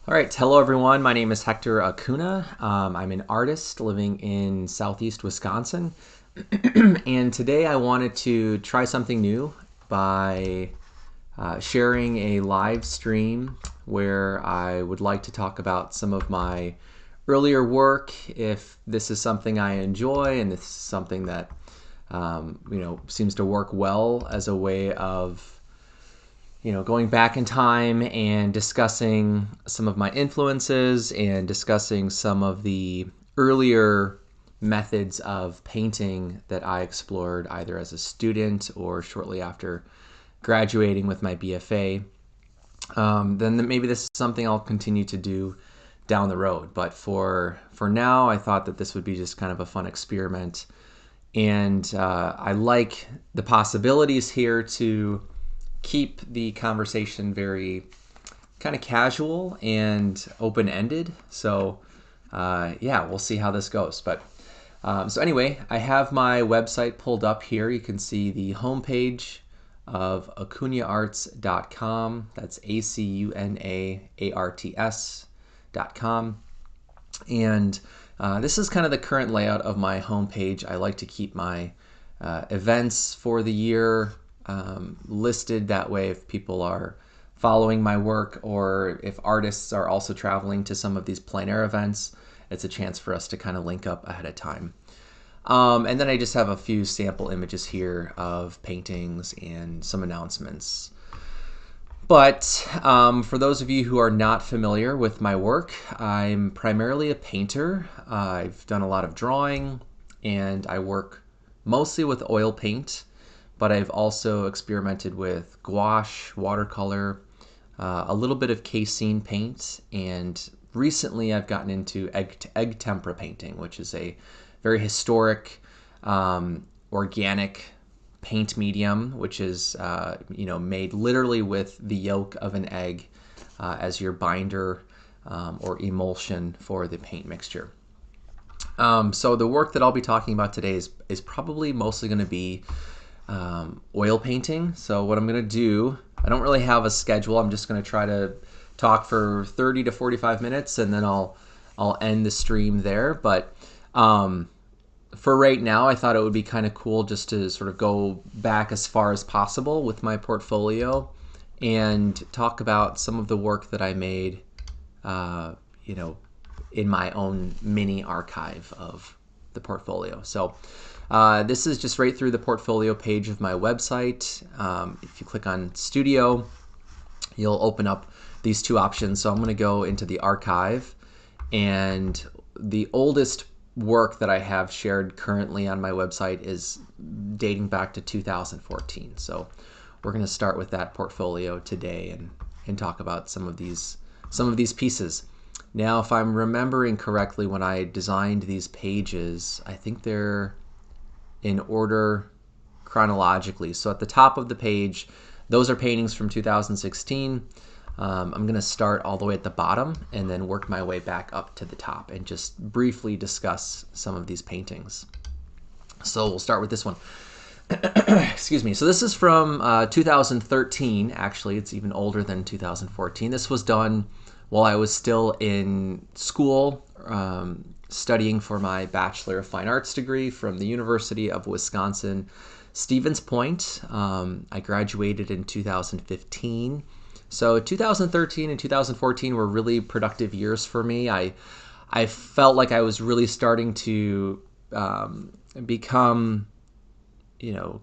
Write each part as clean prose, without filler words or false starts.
All right, hello everyone. My name is Hector Acuna. I'm an artist living in southeast Wisconsin. And today I wanted to try something new by sharing a live stream where I would like to talk about some of my earlier work, if this is something I enjoy and this is something that seems to work well as a way of going back in time and discussing some of my influences and discussing some of the earlier methods of painting that I explored either as a student or shortly after graduating with my BFA. Then maybe this is something I'll continue to do down the road. But for now, I thought that this would be just kind of a fun experiment. And I like the possibilities here to keep the conversation very kind of casual and open-ended. So yeah, we'll see how this goes. But so anyway, I have my website pulled up here. You can see the homepage of acunaarts.com. That's ACUNAARTS.com. And this is kind of the current layout of my homepage. I like to keep my events for the year listed. That way, if people are following my work or if artists are also traveling to some of these plein air events, it's a chance for us to kind of link up ahead of time. And then I just have a few sample images here of paintings and some announcements. But for those of you who are not familiar with my work, I'm primarily a painter. I've done a lot of drawing and I work mostly with oil paint, but I've also experimented with gouache, watercolor, a little bit of casein paint, and recently I've gotten into egg tempera painting, which is a very historic, organic paint medium, which is made literally with the yolk of an egg as your binder or emulsion for the paint mixture. So the work that I'll be talking about today is probably mostly going to be oil painting. So what I'm going to do, I don't really have a schedule. I'm just going to try to talk for 30 to 45 minutes and then I'll end the stream there. But for right now, I thought it would be kind of cool just to sort of go back as far as possible with my portfolio and talk about some of the work that I made, in my own mini archive of the portfolio. So this is just right through the portfolio page of my website. If you click on Studio, you'll open up these two options. So I'm going to go into the archive, and the oldest work that I have shared currently on my website is dating back to 2014. So we're going to start with that portfolio today and talk about some of these pieces. Now, if I'm remembering correctly, when I designed these pages, I think they're in order chronologically. So at the top of the page, those are paintings from 2016. I'm going to start all the way at the bottom and then work my way back up to the top and just briefly discuss some of these paintings. So we'll start with this one. Excuse me. So this is from 2013. Actually, it's even older than 2014. This was done while I was still in school, studying for my Bachelor of Fine Arts degree from the University of Wisconsin, Stevens Point. I graduated in 2015. So 2013 and 2014 were really productive years for me. I felt like I was really starting to become,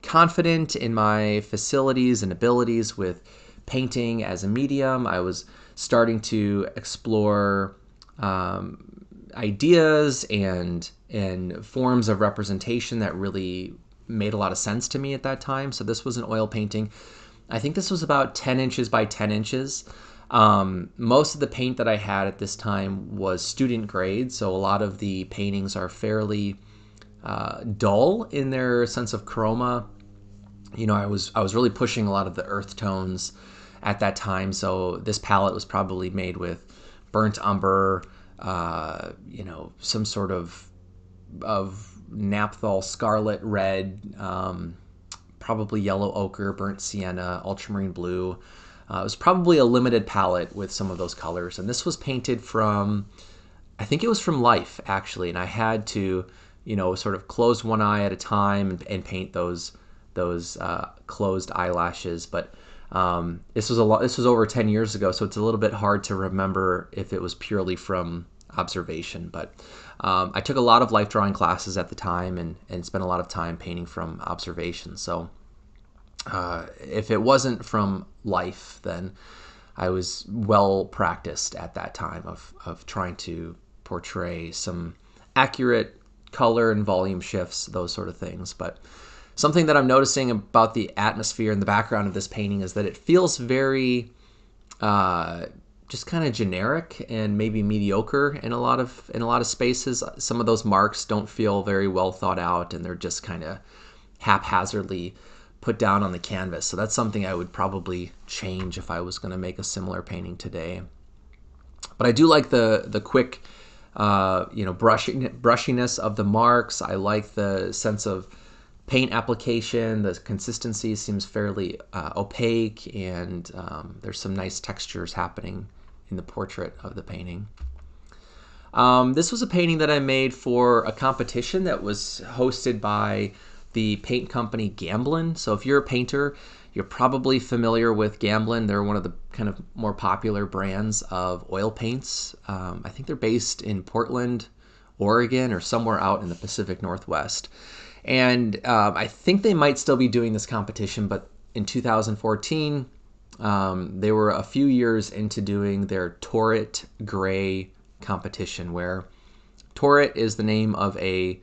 confident in my facilities and abilities with painting as a medium. I was starting to explore ideas and forms of representation that really made a lot of sense to me at that time. So this was an oil painting. I think this was about 10 inches by 10 inches. Most of the paint that I had at this time was student grade, so a lot of the paintings are fairly dull in their sense of chroma. I was really pushing a lot of the earth tones at that time, so this palette was probably made with burnt umber, some sort of naphthol scarlet red, probably yellow ochre, burnt sienna, ultramarine blue, it was probably a limited palette with some of those colors. And this was painted from, I think it was from Life, actually. And I had to, sort of close one eye at a time and paint those closed eyelashes. But this was over 10 years ago, so it's a little bit hard to remember if it was purely from observation. But I took a lot of life drawing classes at the time and spent a lot of time painting from observation. So if it wasn't from life, then I was well practiced at that time of trying to portray some accurate color and volume shifts, those sort of things. But something that I'm noticing about the atmosphere and the background of this painting is that it feels very just kind of generic and maybe mediocre in a lot of spaces. Some of those marks don't feel very well thought out, and they're just kind of haphazardly put down on the canvas. So that's something I would probably change if I was going to make a similar painting today. But I do like the quick, brushiness of the marks. I like the sense of paint application. The consistency seems fairly opaque, and there's some nice textures happening in the portrait of the painting. This was a painting that I made for a competition that was hosted by the paint company Gamblin. So if you're a painter, you're probably familiar with Gamblin. They're one of the kind of more popular brands of oil paints. I think they're based in Portland, Oregon, or somewhere out in the Pacific Northwest. And I think they might still be doing this competition, but in 2014, they were a few years into doing their Torrit Gray competition, where Torrit is the name of a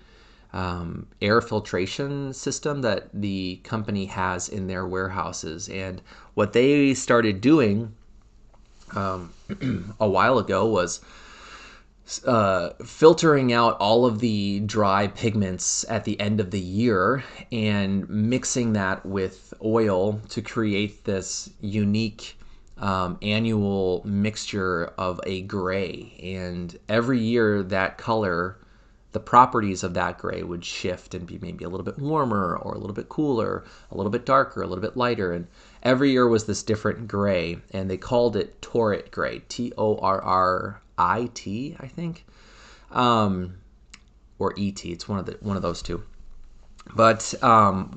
air filtration system that the company has in their warehouses. And what they started doing a while ago was filtering out all of the dry pigments at the end of the year and mixing that with oil to create this unique annual mixture of a gray. And every year that color, the properties of that gray would shift and be maybe a little bit warmer or a little bit cooler, a little bit darker, a little bit lighter. And every year was this different gray, and they called it Torrit Gray, Torrit, I think, or ET. It's one of those two. But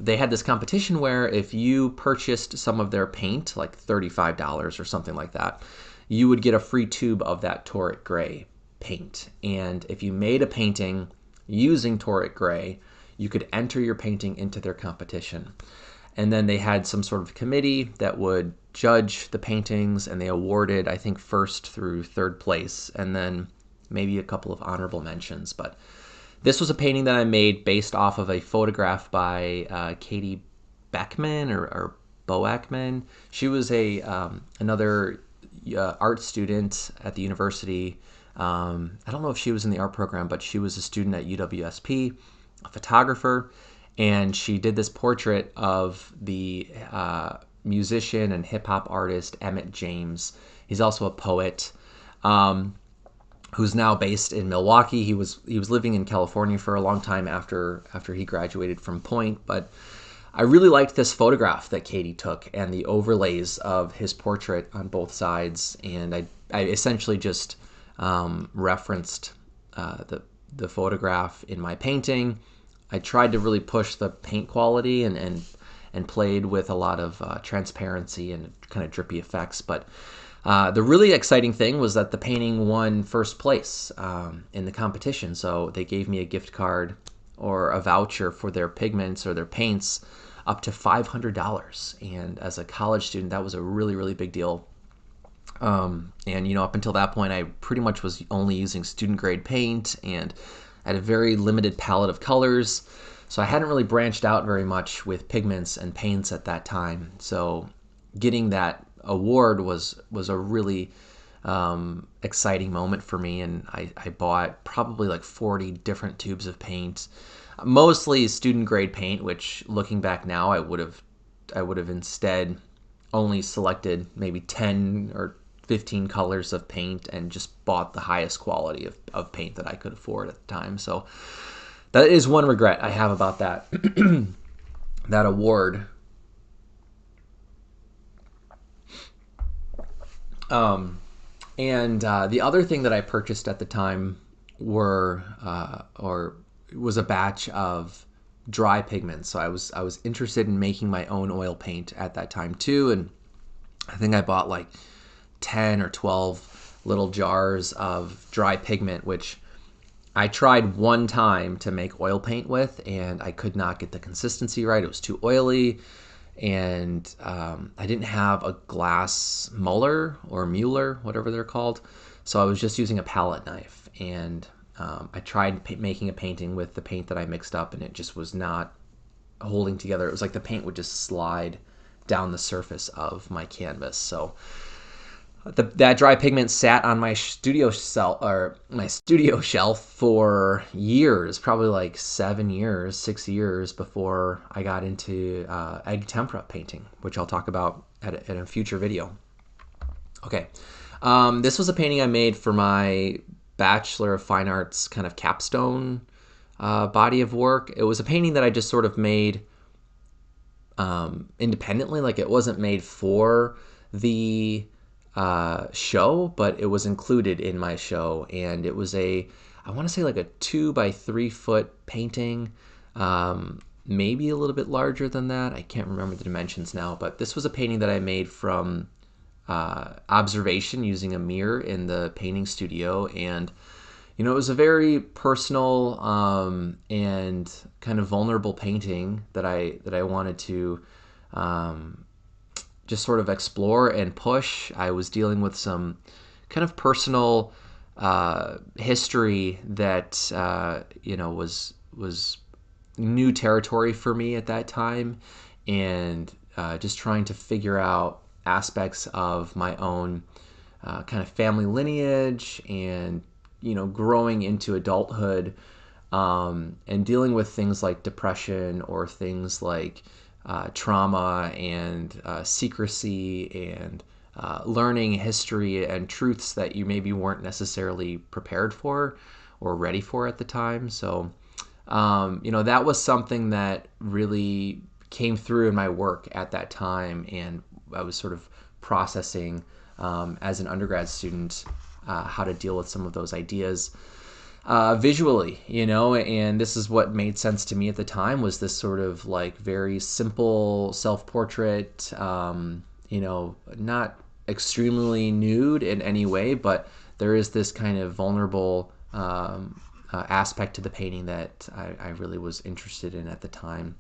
they had this competition where if you purchased some of their paint, like $35 or something like that, you would get a free tube of that Torrit Gray paint. And if you made a painting using Torrit Gray, you could enter your painting into their competition. And then they had some sort of committee that would judge the paintings, and they awarded, I think, first through third place, and then maybe a couple of honorable mentions. But this was a painting that I made based off of a photograph by Katie Beckman or Boackman. She was another art student at the university. I don't know if she was in the art program, but she was a student at UWSP, a photographer, and she did this portrait of the musician and hip-hop artist Emmett James. He's also a poet who's now based in Milwaukee. He was living in California for a long time after he graduated from Point, but I really liked this photograph that Katie took and the overlays of his portrait on both sides, and I essentially just referenced the photograph in my painting. I tried to really push the paint quality and played with a lot of transparency and kind of drippy effects. But the really exciting thing was that the painting won first place in the competition. So they gave me a gift card or a voucher for their pigments or their paints up to $500. And as a college student, that was a really, really big deal. And up until that point, I pretty much was only using student grade paint and I had a very limited palette of colors. So I hadn't really branched out very much with pigments and paints at that time. So getting that award was a really exciting moment for me. And I bought probably like 40 different tubes of paint, mostly student grade paint, which looking back now, I would have instead only selected maybe 10 or 15 colors of paint and just bought the highest quality of paint that I could afford at the time. So that is one regret I have about that that award. And the other thing that I purchased at the time or was a batch of dry pigments. So I was interested in making my own oil paint at that time too, and I think I bought like 10 or 12 little jars of dry pigment, which I tried one time to make oil paint with, and I could not get the consistency right. It was too oily, and I didn't have a glass Mueller, whatever they're called. So I was just using a palette knife, and I tried making a painting with the paint that I mixed up, and it just was not holding together. It was like the paint would just slide down the surface of my canvas. So that dry pigment sat on my studio shelf for years, probably like 6 years before I got into egg tempera painting, which I'll talk about in a future video. Okay, this was a painting I made for my Bachelor of Fine Arts kind of capstone body of work. It was a painting that I just sort of made independently, like it wasn't made for the show, but it was included in my show, and it was I want to say like a 2 by 3 foot painting, maybe a little bit larger than that. I can't remember the dimensions now, but this was a painting that I made from observation using a mirror in the painting studio, and it was a very personal and kind of vulnerable painting that I wanted to just sort of explore and push. I was dealing with some kind of personal history that was new territory for me at that time, and just trying to figure out aspects of my own kind of family lineage, and growing into adulthood, and dealing with things like depression or things like trauma and secrecy, and learning history and truths that you maybe weren't necessarily prepared for or ready for at the time. So, that was something that really came through in my work at that time, and I was sort of processing as an undergrad student how to deal with some of those ideas visually, and this is what made sense to me at the time, was this sort of like very simple self-portrait, not extremely nude in any way, but there is this kind of vulnerable aspect to the painting that I really was interested in at the time.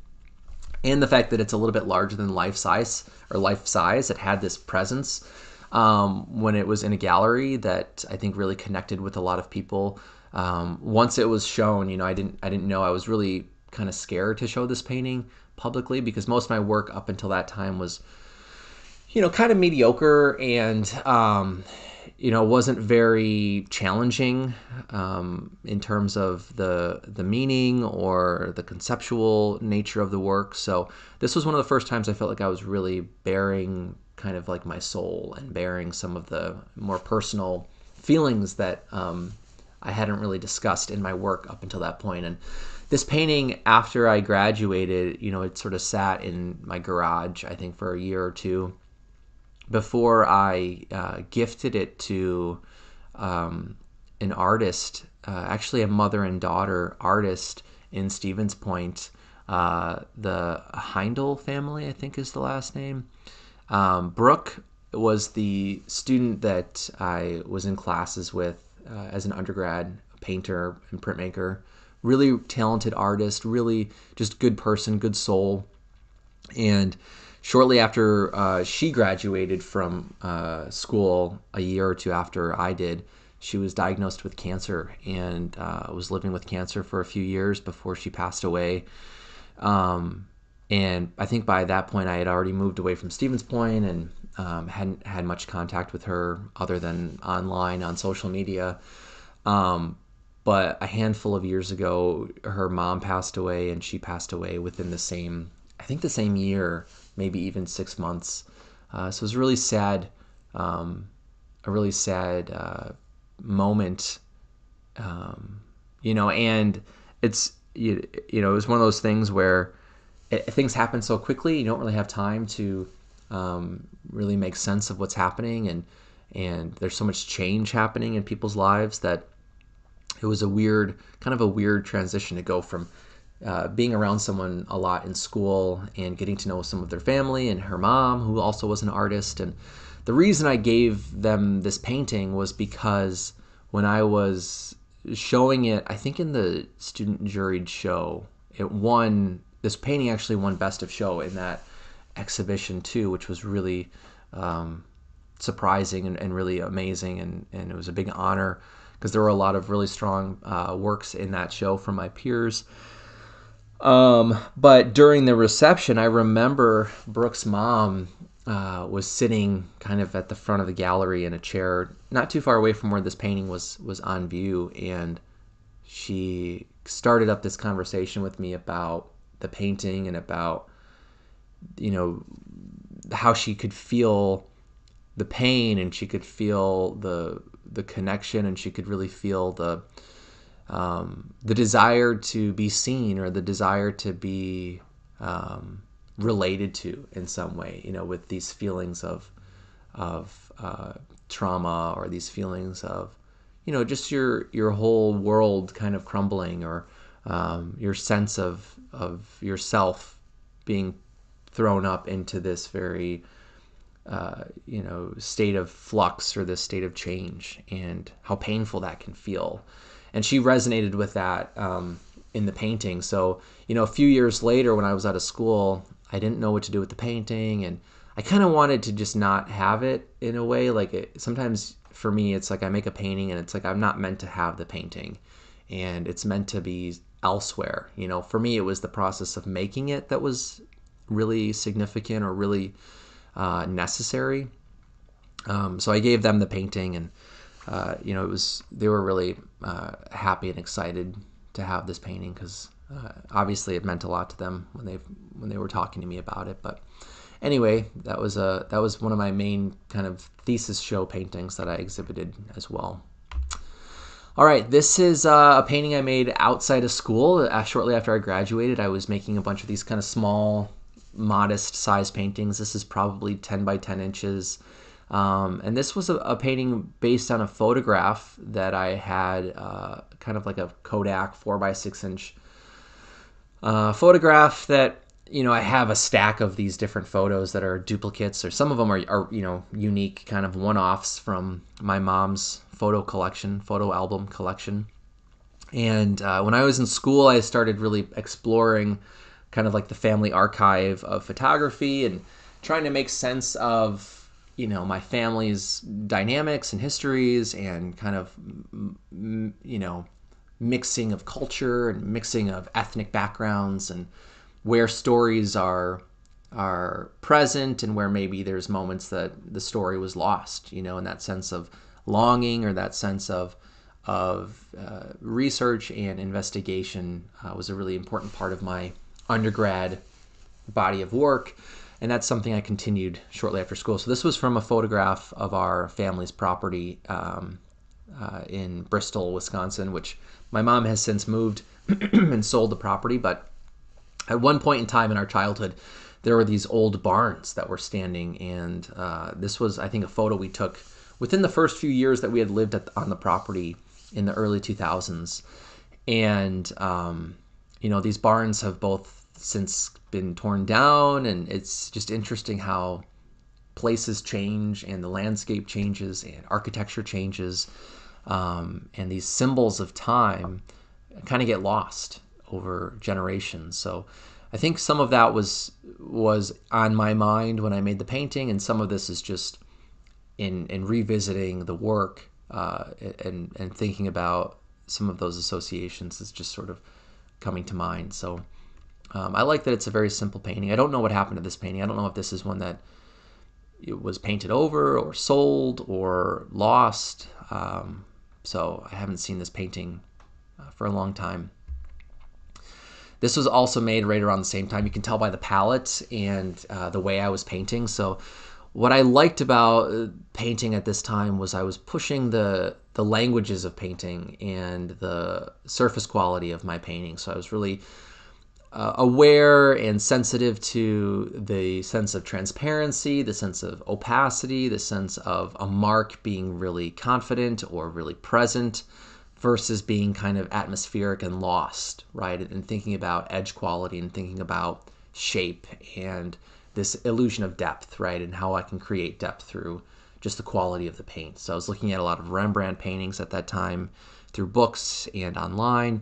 And the fact that it's a little bit larger than life size, it had this presence when it was in a gallery that I think really connected with a lot of people. Once it was shown, I didn't know. I was really kind of scared to show this painting publicly, because most of my work up until that time was, kind of mediocre, and wasn't very challenging in terms of the meaning or the conceptual nature of the work. So this was one of the first times I felt like I was really bearing kind of like my soul, and bearing some of the more personal feelings that I hadn't really discussed in my work up until that point. And this painting, after I graduated, it sort of sat in my garage, I think, for a year or two before I gifted it to an artist, actually a mother and daughter artist in Stevens Point, the Heindel family, I think is the last name. Brooke was the student that I was in classes with as an undergrad, painter and printmaker. Really talented artist, really just good person, good soul. And shortly after she graduated from school, a year or two after I did, she was diagnosed with cancer, and was living with cancer for a few years before she passed away. And I think by that point I had already moved away from Stevens Point, and hadn't had much contact with her other than online on social media. But a handful of years ago, her mom passed away, and she passed away within the same year, maybe even 6 months. So it was a really sad, moment, and it was one of those things where things happen so quickly, you don't really have time to really make sense of what's happening, and there's so much change happening in people's lives that it was a weird, kind of a weird transition to go from being around someone a lot in school and getting to know some of their family and her mom, who also was an artist. And the reason I gave them this painting was because when I was showing it, I think in the student juried show, this painting actually won Best of Show in that exhibition too, which was really surprising and really amazing. And it was a big honor because there were a lot of really strong works in that show from my peers. But during the reception, I remember Brooke's mom was sitting kind of at the front of the gallery in a chair, not too far away from where this painting was on view, and she started up this conversation with me about the painting and about, you know, how she could feel the pain and she could feel the connection, and she could really feel the desire to be seen, or the desire to be related to in some way, you know, with these feelings of trauma, or these feelings of, you know, just your whole world kind of crumbling, or your sense of yourself being thrown up into this very you know, state of flux, or this state of change, and how painful that can feel. And she resonated with that in the painting. So, you know, a few years later when I was out of school, I didn't know what to do with the painting, and I kind of wanted to just not have it in a way. Like sometimes for me, it's like I make a painting and it's like I'm not meant to have the painting, and it's meant to be elsewhere. You know, for me, it was the process of making it that was really significant, or really necessary. So I gave them the painting, and you know, they were really happy and excited to have this painting, because obviously it meant a lot to them when they were talking to me about it. But anyway, that was one of my main kind of thesis show paintings that I exhibited as well. All right, this is a painting I made outside of school. Shortly after I graduated, I was making a bunch of these kind of small, modest size paintings. This is probably 10 by 10 inches. And this was a painting based on a photograph that I had, kind of like a Kodak 4 by 6 inch photograph that, you know, I have a stack of these different photos that are duplicates, or some of them are you know, unique kind of one-offs from my mom's photo album collection. And when I was in school, I started really exploring kind of like the family archive of photography, and trying to make sense of, you know, my family's dynamics and histories, and kind of, you know, mixing of culture and mixing of ethnic backgrounds, and where stories are present, and where maybe there's moments that the story was lost, you know, in that sense of longing, or that sense of research and investigation was a really important part of my undergrad body of work. And that's something I continued shortly after school. So this was from a photograph of our family's property in Bristol, Wisconsin, which my mom has since moved and sold the property. But at one point in time in our childhood, there were these old barns that were standing. And this was, I think, a photo we took within the first few years that we had lived on the property in the early 2000s. And, you know, these barns have both since been torn down, and it's just interesting how places change, and the landscape changes, and architecture changes, and these symbols of time kind of get lost over generations. So I think some of that was on my mind when I made the painting, and some of this is just in revisiting the work and thinking about some of those associations is just sort of coming to mind. So I like that it's a very simple painting. I don't know what happened to this painting. I don't know if this is one that it was painted over, or sold, or lost. So I haven't seen this painting for a long time. This was also made right around the same time. You can tell by the palette and the way I was painting. So what I liked about painting at this time was I was pushing the languages of painting and the surface quality of my painting. So I was really aware and sensitive to the sense of transparency, the sense of opacity, the sense of a mark being really confident or really present versus being kind of atmospheric and lost, right? And thinking about edge quality and thinking about shape and this illusion of depth, right? And how I can create depth through just the quality of the paint. So I was looking at a lot of Rembrandt paintings at that time through books and online.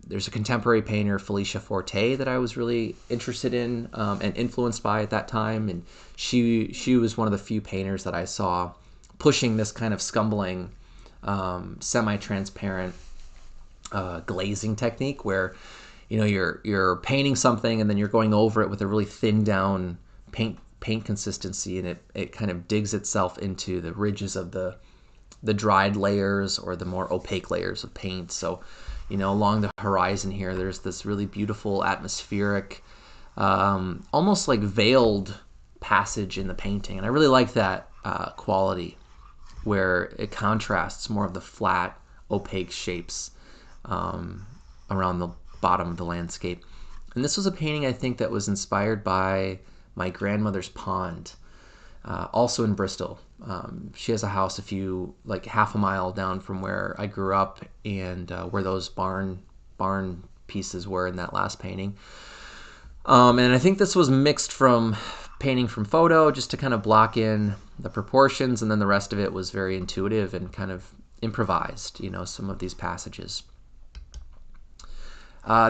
There's a contemporary painter, Felicia Forte, that I was really interested in and influenced by at that time. And she was one of the few painters that I saw pushing this kind of scumbling, semi-transparent glazing technique where, you know, you're painting something and then you're going over it with a really thinned down paint consistency, and it kind of digs itself into the ridges of the dried layers or the more opaque layers of paint. So, you know, along the horizon here, there's this really beautiful atmospheric, almost like veiled passage in the painting. And I really like that quality where it contrasts more of the flat, opaque shapes around the bottom of the landscape. And this was a painting, I think, that was inspired by my grandmother's pond, also in Bristol. She has a house like half a mile down from where I grew up, and where those barn pieces were in that last painting. And I think this was mixed from painting from photo just to kind of block in the proportions, and then the rest of it was very intuitive and kind of improvised, you know, some of these passages.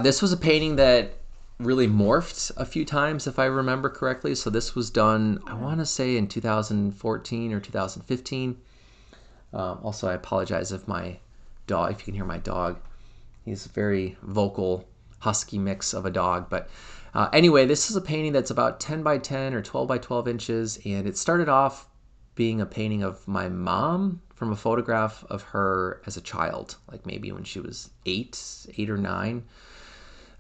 This was a painting that really morphed a few times, if I remember correctly. So this was done, I want to say, in 2014 or 2015. Also, I apologize if my dog, if you can hear my dog. He's a very vocal, husky mix of a dog. But anyway, this is a painting that's about 10 by 10 or 12 by 12 inches. And it started off being a painting of my mom from a photograph of her as a child, like maybe when she was 8 or 9.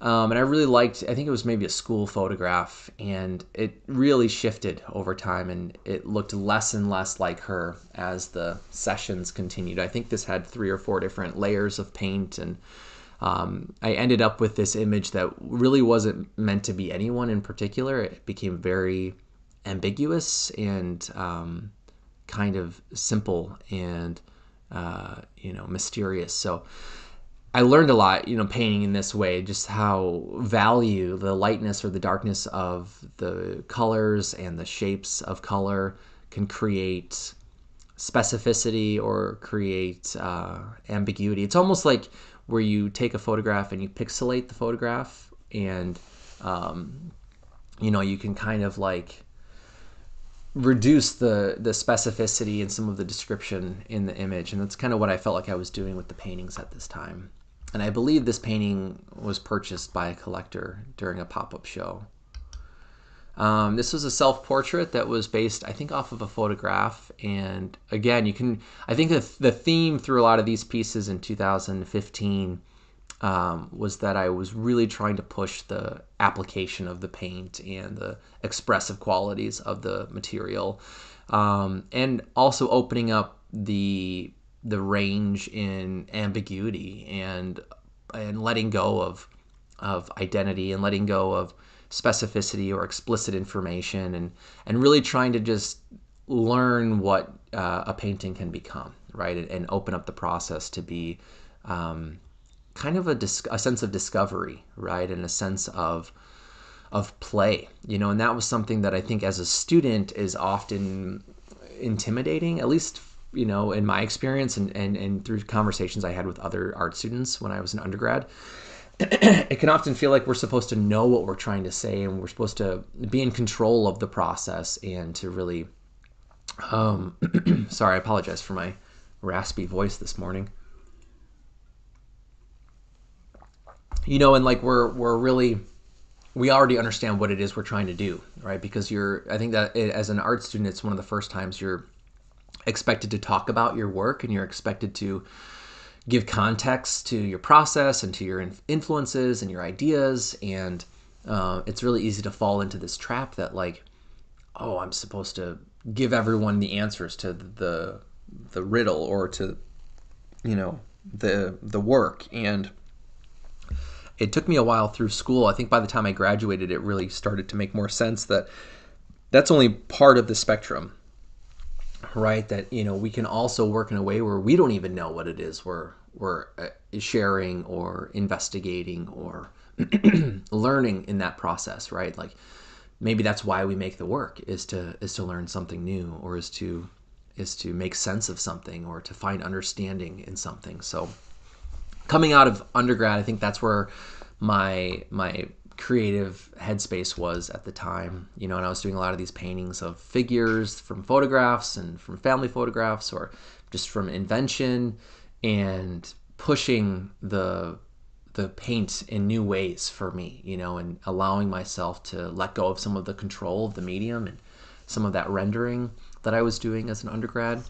And I really liked, I think it was maybe a school photograph, and it really shifted over time, and it looked less and less like her as the sessions continued. I think this had 3 or 4 different layers of paint, and I ended up with this image that really wasn't meant to be anyone in particular. It became very ambiguous and kind of simple and, mysterious. So I learned a lot, painting in this way, just how value the lightness or the darkness of the colors and the shapes of color can create specificity or create ambiguity. It's almost like where you take a photograph and you pixelate the photograph, and you can kind of like reduce the specificity and some of the description in the image. And that's kind of what I felt like I was doing with the paintings at this time. And I believe this painting was purchased by a collector during a pop-up show. This was a self-portrait that was based, I think, off of a photograph. And again, I think the theme through a lot of these pieces in 2015 was that I was really trying to push the application of the paint and the expressive qualities of the material, and also opening up the range in ambiguity and letting go of identity and letting go of specificity or explicit information, and really trying to just learn what a painting can become, right? And open up the process to be kind of a sense of discovery, right? And a sense of play, and that was something that I think as a student is often intimidating, at least, in my experience and through conversations I had with other art students when I was an undergrad. It can often feel like we're supposed to know what we're trying to say, and we're supposed to be in control of the process and to really, sorry, I apologize for my raspy voice this morning. And like we already understand what it is we're trying to do, right? Because I think that as an art student, it's one of the first times you're expected to talk about your work, and you're expected to give context to your process and to your influences and your ideas. And it's really easy to fall into this trap that like, oh, I'm supposed to give everyone the answers to the riddle or to, the work. And it took me a while through school. I think by the time I graduated, it really started to make more sense that that's only part of the spectrum, right? That, we can also work in a way where we don't even know what it is we're sharing or investigating or learning in that process, right? Like maybe that's why we make the work, is to learn something new, or is to make sense of something, or to find understanding in something. So coming out of undergrad, I think that's where my creative headspace was at the time, and I was doing a lot of these paintings of figures from photographs and from family photographs, or just from invention, and pushing the paint in new ways for me, and allowing myself to let go of some of the control of the medium and some of that rendering that I was doing as an undergrad.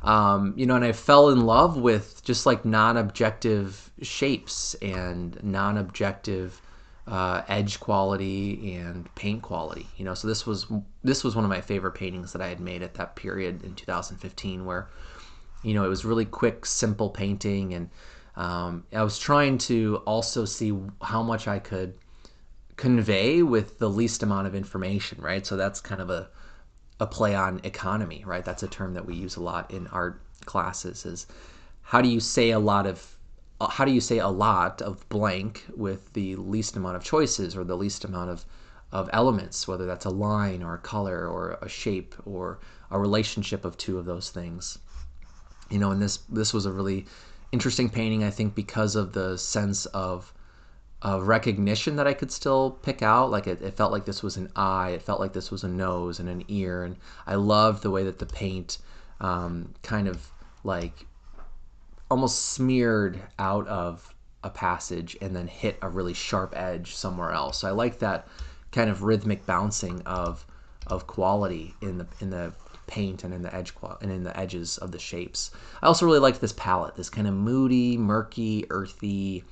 And I fell in love with just like non-objective shapes and non-objective edge quality and paint quality. So this was one of my favorite paintings that I had made at that period in 2015, where it was really quick, simple painting, and I was trying to also see how much I could convey with the least amount of information, right? So that's kind of a play on economy, right? That's a term that we use a lot in art classes, is how do you say a lot of blank with the least amount of choices, or the least amount of elements, whether that's a line or a color or a shape or a relationship of two of those things. And this was a really interesting painting, I think, because of the sense of recognition that I could still pick out. Like it felt like this was an eye, it felt like this was a nose and an ear, and I loved the way that the paint kind of like almost smeared out of a passage and then hit a really sharp edge somewhere else. So I like that kind of rhythmic bouncing of quality in the paint and in the edges of the shapes. I also really liked this palette, this kind of moody, murky, earthy,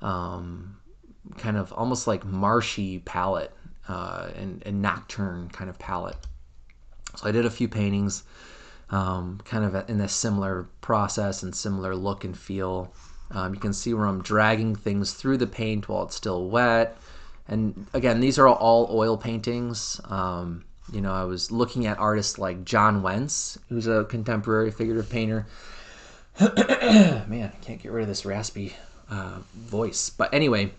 kind of almost like marshy palette, and nocturne kind of palette. So I did a few paintings kind of in a similar process and similar look and feel. You can see where I'm dragging things through the paint while it's still wet. And again, these are all oil paintings. I was looking at artists like John Wentz, who's a contemporary figurative painter. Man, I can't get rid of this raspy voice. But anyway,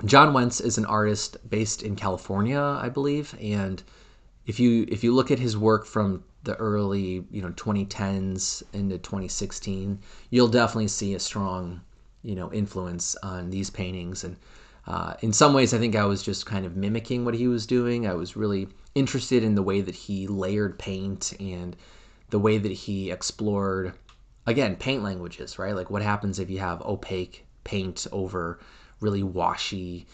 John Wentz is an artist based in California, I believe. And if you look at his work from the early 2010s into 2016, you'll definitely see a strong influence on these paintings. And in some ways, I think I was just kind of mimicking what he was doing. I was really interested in the way that he layered paint and the way that he explored, again, paint languages, right? Like what happens if you have opaque paint over really washy,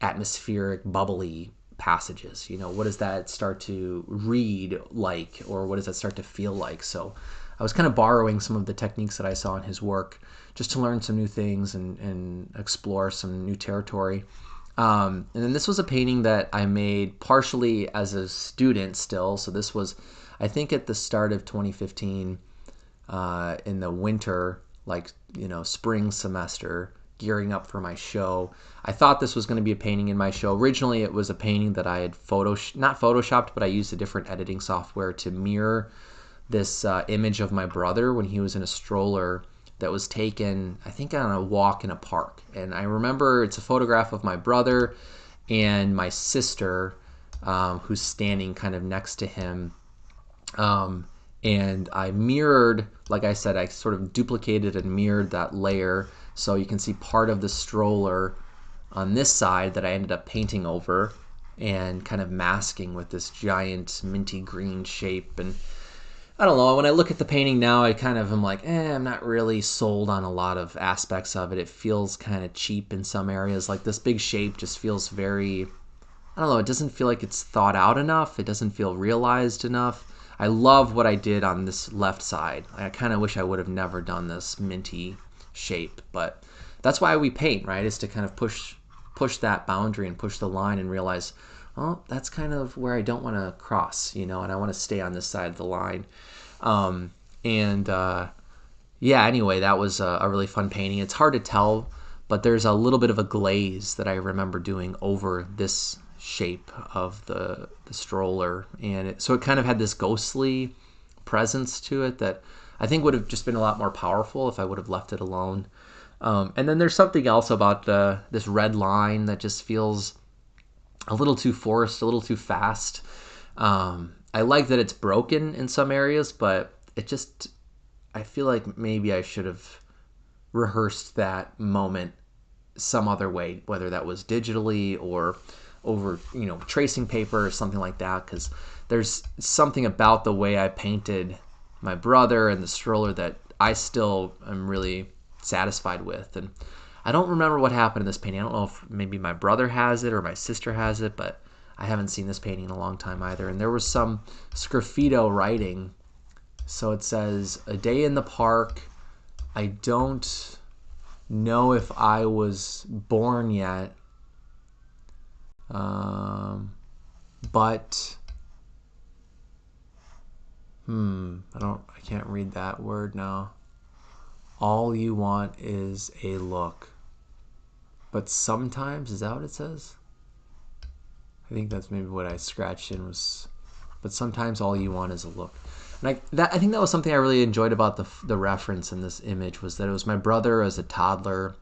atmospheric, bubbly passages? What does that start to read like, or what does that start to feel like? So I was kind of borrowing some of the techniques that I saw in his work just to learn some new things and explore some new territory. And then this was a painting that I made partially as a student still. So this was, I think, at the start of 2015, in the winter, like, spring semester, gearing up for my show. I thought this was going to be a painting in my show. Originally, it was a painting that I had not photoshopped, but I used a different editing software to mirror this image of my brother when he was in a stroller that was taken, I think, on a walk in a park. And I remember it's a photograph of my brother and my sister, who's standing kind of next to him. And I mirrored, like I said, I sort of duplicated and mirrored that layer. So you can see part of the stroller on this side that I ended up painting over and kind of masking with this giant minty green shape. And I don't know, when I look at the painting now, I kind of am like, I'm not really sold on a lot of aspects of it. It feels kind of cheap in some areas. Like this big shape just feels very, I don't know, it doesn't feel like it's thought out enough. It doesn't feel realized enough. I love what I did on this left side. I kind of wish I would have never done this minty shape, but that's why we paint, right? Is to kind of push that boundary and push the line and realize, oh, that's kind of where I don't want to cross, and I want to stay on this side of the line. Anyway, that was a really fun painting. It's hard to tell but there's a little bit of a glaze that I remember doing over this shape of the stroller, and so it kind of had this ghostly presence to it that I think would have just been a lot more powerful if I would have left it alone. And then there's something else about this red line that just feels a little too forced, a little too fast. I like that it's broken in some areas, but I feel like maybe I should have rehearsed that moment some other way, whether that was digitally or over, tracing paper or something like that, because there's something about the way I painted my brother and the stroller that I still am really satisfied with. And I don't remember what happened in this painting. I don't know if maybe my brother has it or my sister has it, but I haven't seen this painting in a long time either. And there was some sgraffito writing. So it says, "A day in the park. I don't know if I was born yet, but I can't read that word now. All you want is a look. But sometimes," is that what it says? I think that's maybe what I scratched in was, "But sometimes all you want is a look." And I think that was something I really enjoyed about the reference in this image, was that it was my brother as a toddler,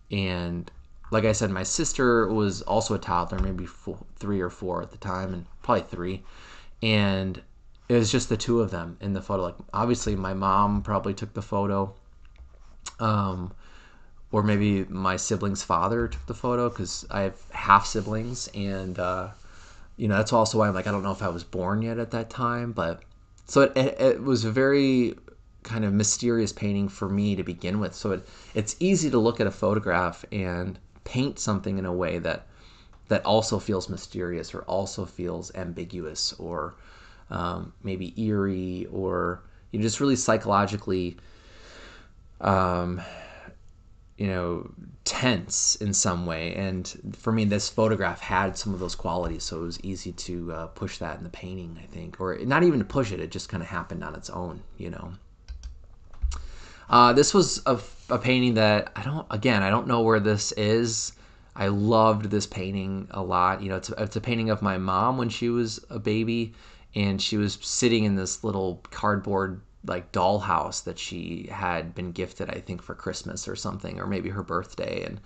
and like I said, my sister was also a toddler, maybe 3 or 4 at the time, and probably 3, and it was just the two of them in the photo. Like, obviously my mom probably took the photo, or maybe my sibling's father took the photo, because I have half siblings, and that's also why I'm like, I don't know if I was born yet at that time. But so it was a very kind of mysterious painting for me to begin with. So it's easy to look at a photograph and paint something in a way that also feels mysterious, or also feels ambiguous, or maybe eerie, or just really psychologically tense in some way. And for me, this photograph had some of those qualities, so it was easy to push that in the painting, I think. Or not even to push it, it just kind of happened on its own. This was a painting that I don't know where this is. I loved this painting a lot. It's a painting of my mom when she was a baby, and she was sitting in this little cardboard like dollhouse that she had been gifted, I think, for Christmas or something, or maybe her birthday, and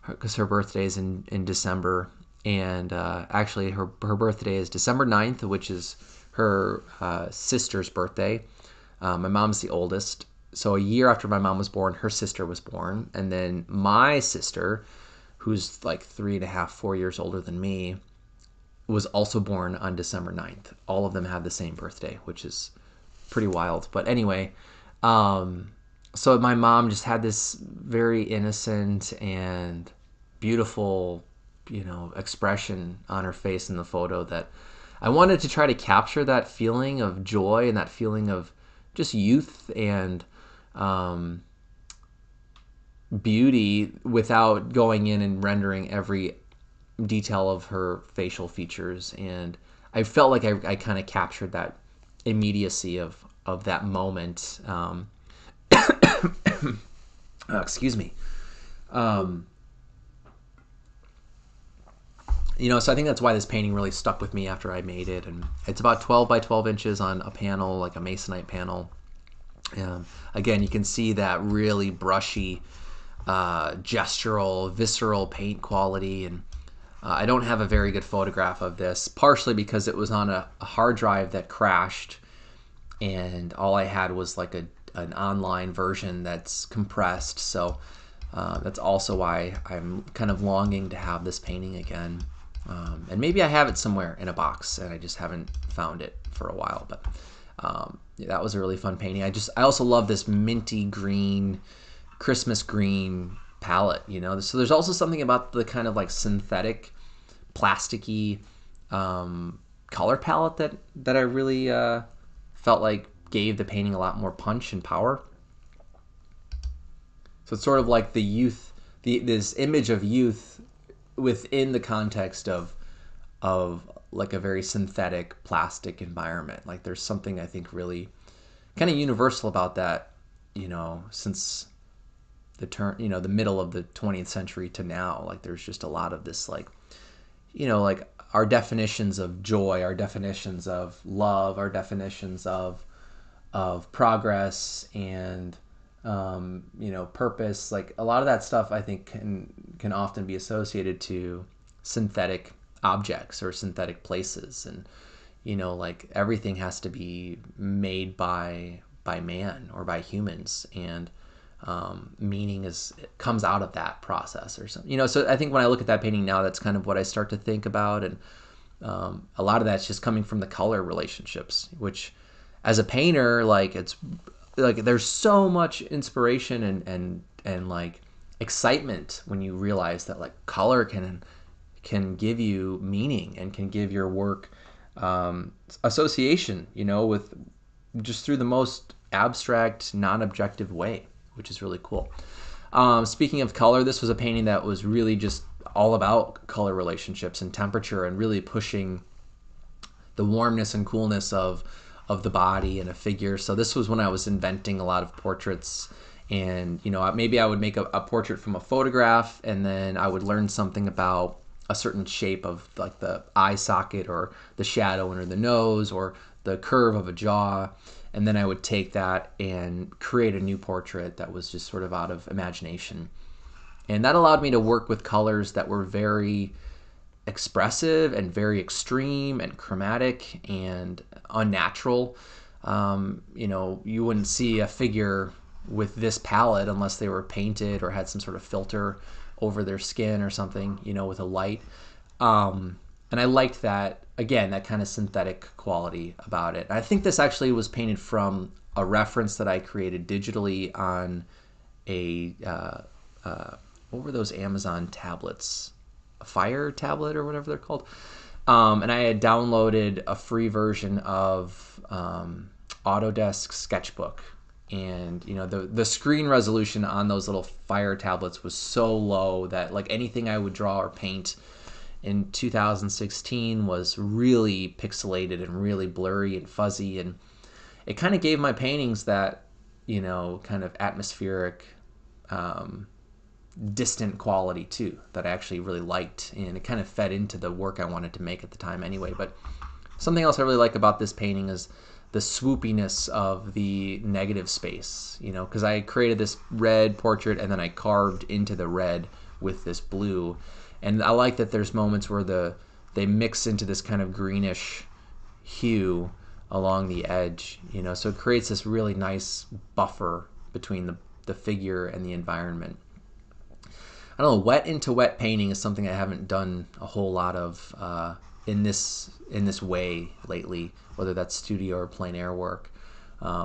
because her birthday is in December, and actually her birthday is December 9th, which is her sister's birthday. My mom's the oldest, so a year after my mom was born, her sister was born, and then my sister, who's like 3.5, 4 years older than me, was also born on December 9th. All of them have the same birthday, which is pretty wild. But anyway, so my mom just had this very innocent and beautiful, expression on her face in the photo, that I wanted to try to capture that feeling of joy and that feeling of just youth and beauty, without going in and rendering every detail of her facial features. And I felt like I kind of captured that immediacy of that moment. Excuse me. So I think that's why this painting really stuck with me after I made it. And it's about 12 by 12 inches on a panel, like a masonite panel. Again, you can see that really brushy, gestural, visceral paint quality. And I don't have a very good photograph of this, partially because it was on a hard drive that crashed, and all I had was like an online version that's compressed. So that's also why I'm kind of longing to have this painting again. And maybe I have it somewhere in a box, and I just haven't found it for a while. But that was a really fun painting. I also love this minty green, Christmas green palette. So there's also something about the kind of like synthetic, plasticky color palette that I really felt like gave the painting a lot more punch and power. So it's sort of like the youth, this image of youth within the context of like a very synthetic, plastic environment. Like, there's something I think really kind of universal about that, since the middle of the 20th century to now. Like there's just a lot of this like, like our definitions of joy, our definitions of love, our definitions of progress and purpose. Like a lot of that stuff I think can often be associated to synthetic objects or synthetic places, and like everything has to be made by man or by humans, and meaning comes out of that process or something. So I think when I look at that painting now, that's kind of what I start to think about, and a lot of that's just coming from the color relationships, which as a painter, like it's like there's so much inspiration and like excitement when you realize that like color can give you meaning and can give your work association, with just through the most abstract, non-objective way, which is really cool. Speaking of color, this was a painting that was really just all about color relationships and temperature and really pushing the warmness and coolness of the body and a figure. So this was when I was inventing a lot of portraits, and maybe I would make a portrait from a photograph, and then I would learn something about a certain shape of like the eye socket or the shadow under the nose or the curve of a jaw, and then I would take that and create a new portrait that was just sort of out of imagination. And that allowed me to work with colors that were very expressive and very extreme and chromatic and unnatural. You wouldn't see a figure with this palette unless they were painted or had some sort of filter over their skin or something, with a light. And I liked that, again, that kind of synthetic quality about it. I think this actually was painted from a reference that I created digitally on what were those Amazon tablets? A Fire tablet or whatever they're called. And I had downloaded a free version of Autodesk Sketchbook. And the screen resolution on those little Fire tablets was so low that like anything I would draw or paint in 2016 was really pixelated and really blurry and fuzzy, and it kind of gave my paintings that kind of atmospheric distant quality too that I actually really liked, and it kind of fed into the work I wanted to make at the time anyway. But something else I really like about this painting is the swoopiness of the negative space, because I created this red portrait and then I carved into the red with this blue, and I like that there's moments where they mix into this kind of greenish hue along the edge, so it creates this really nice buffer between the figure and the environment. I don't know, wet into wet painting is something I haven't done a whole lot of in this way lately, whether that's studio or plein air work.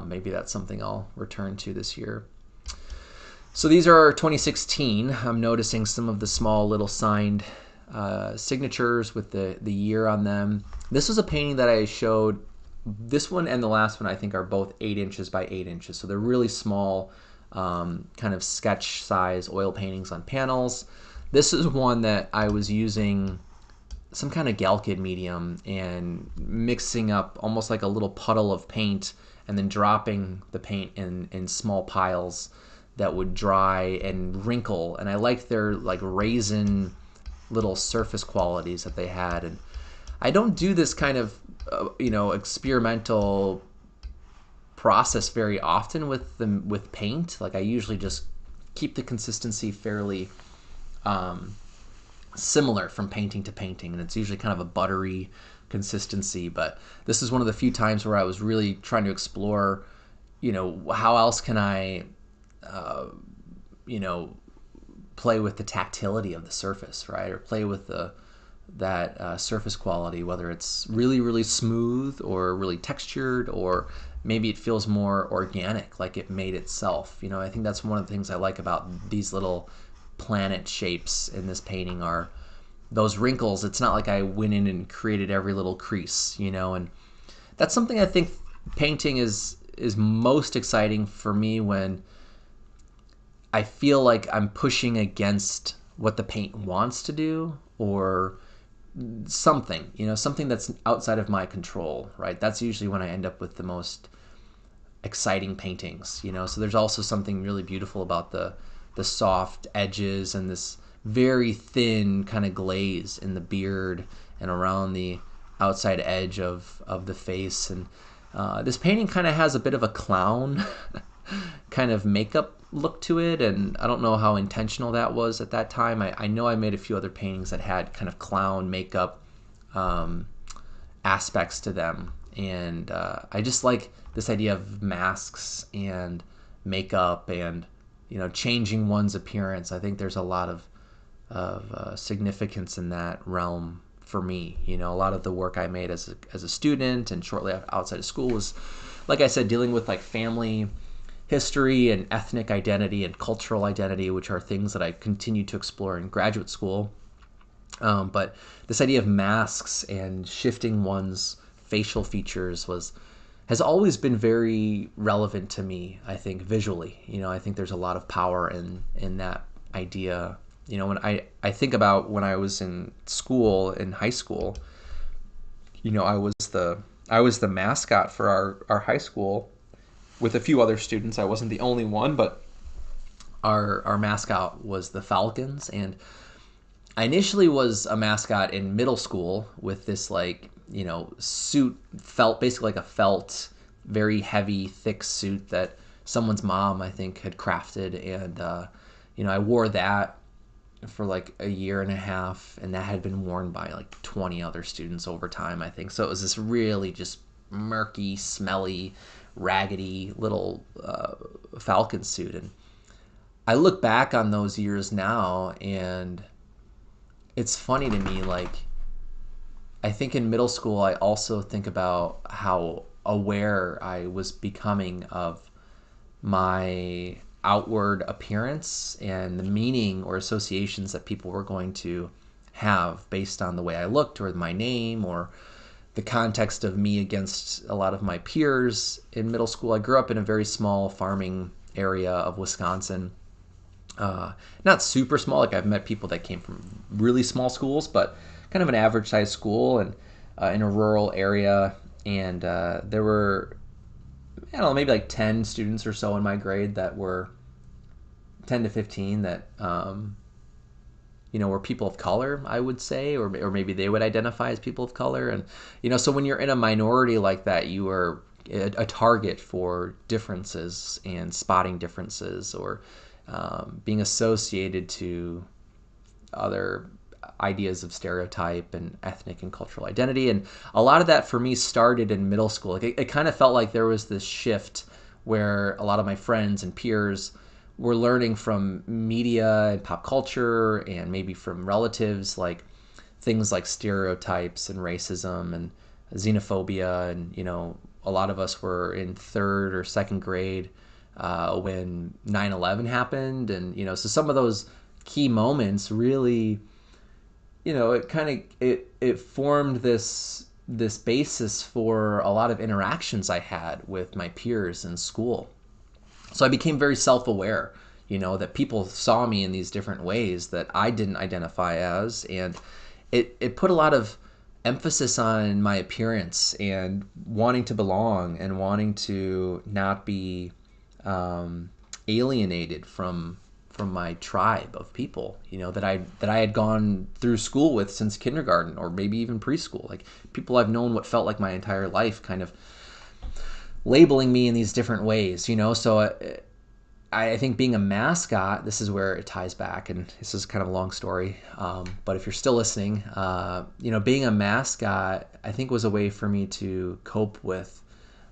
Maybe that's something I'll return to this year. So these are 2016. I'm noticing some of the small little signed signatures with the year on them. This was a painting that I showed. This one and the last one I think are both 8 inches by 8 inches. So they're really small, kind of sketch size oil paintings on panels. This is one that I was using some kind of Galkid medium and mixing up almost like a little puddle of paint and then dropping the paint in small piles that would dry and wrinkle. And I liked their like raisin little surface qualities that they had. And I don't do this kind of experimental process very often with paint. Like I usually just keep the consistency fairly similar from painting to painting, and it's usually kind of a buttery consistency. But this is one of the few times where I was really trying to explore, how else can I play with the tactility of the surface, right? Or play with that surface quality, whether it's really, really smooth or really textured, or maybe it feels more organic, like it made itself. I think that's one of the things I like about these little planet shapes in this painting are those wrinkles. It's not like I went in and created every little crease, and that's something I think painting is most exciting for me when I feel like I'm pushing against what the paint wants to do, or something, something that's outside of my control, right? That's usually when I end up with the most exciting paintings, So there's also something really beautiful about the the soft edges and this very thin kind of glaze in the beard and around the outside edge of the face. And this painting kind of has a bit of a clown kind of makeup look to it, and I don't know how intentional that was at that time. I know I made a few other paintings that had kind of clown makeup aspects to them, and I just like this idea of masks and makeup and changing one's appearance. I think there's a lot of significance in that realm for me. A lot of the work I made as a student and shortly outside of school was, like I said, dealing with like family history and ethnic identity and cultural identity, which are things that I continue to explore in graduate school. But this idea of masks and shifting one's facial features has always been very relevant to me, I think, visually. I think there's a lot of power in that idea. When I think about when I was in school, in high school, I was the mascot for our high school with a few other students. I wasn't the only one, but our mascot was the Falcons. And I initially was a mascot in middle school with this suit, basically like a felt, very heavy, thick suit that someone's mom, I think, had crafted. And, I wore that for like a year and a half, and that had been worn by like 20 other students over time, I think. So it was this really just murky, smelly, raggedy little Falcon suit. And I look back on those years now, and it's funny to me, like, I think in middle school, I also think about how aware I was becoming of my outward appearance and the meaning or associations that people were going to have based on the way I looked or my name or the context of me against a lot of my peers in middle school. I grew up in a very small farming area of Wisconsin. Not super small, like I've met people that came from really small schools, but kind of an average sized school and in a rural area. And there were, I don't know, maybe like 10 students or so in my grade that were 10 to 15 that, were people of color, I would say, or maybe they would identify as people of color. And, so when you're in a minority like that, you are a target for differences and spotting differences or being associated to other ideas of stereotype and ethnic and cultural identity. And a lot of that for me started in middle school. Like it kind of felt like there was this shift where a lot of my friends and peers were learning from media and pop culture and maybe from relatives, like things like stereotypes and racism and xenophobia. And, a lot of us were in third or second grade when 9/11 happened. And, so some of those key moments really, it formed this basis for a lot of interactions I had with my peers in school. So I became very self-aware, that people saw me in these different ways that I didn't identify as. And it put a lot of emphasis on my appearance and wanting to belong and wanting to not be alienated from my tribe of people, that I had gone through school with since kindergarten or maybe even preschool. Like people I've known what felt like my entire life kind of labeling me in these different ways, So I think being a mascot, this is where it ties back, and this is kind of a long story, but if you're still listening, being a mascot, I think was a way for me to cope with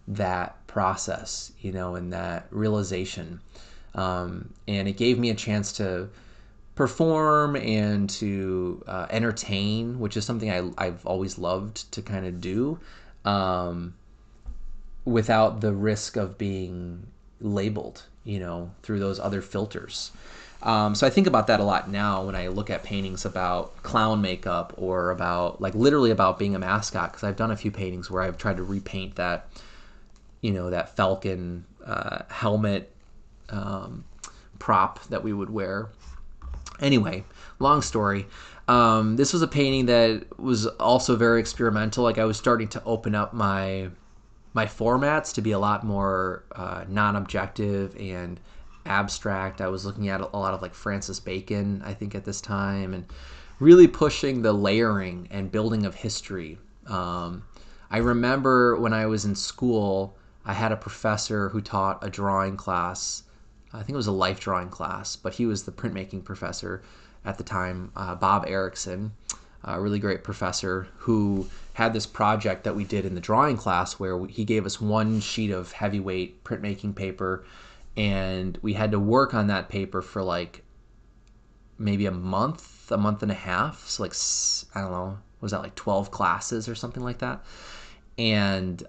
that process, and that realization. And it gave me a chance to perform and to entertain, which is something I've always loved to kind of do, without the risk of being labeled, through those other filters. So I think about that a lot now when I look at paintings about clown makeup or about literally about being a mascot, because I've done a few paintings where I've tried to repaint that, that falcon helmet prop that we would wear. Anyway, long story. This was a painting that was also very experimental. I was starting to open up my formats to be a lot more non-objective and abstract. I was looking at a lot of like Francis Bacon, I think, at this time, and really pushing the layering and building of history. I remember when I was in school, I had a professor who taught a drawing class. I think it was a life drawing class, but he was the printmaking professor at the time, Bob Erickson, a really great professor who had this project that we did in the drawing class where he gave us one sheet of heavyweight printmaking paper, and we had to work on that paper for like maybe a month and a half. So like, I don't know, was that like 12 classes or something like that? And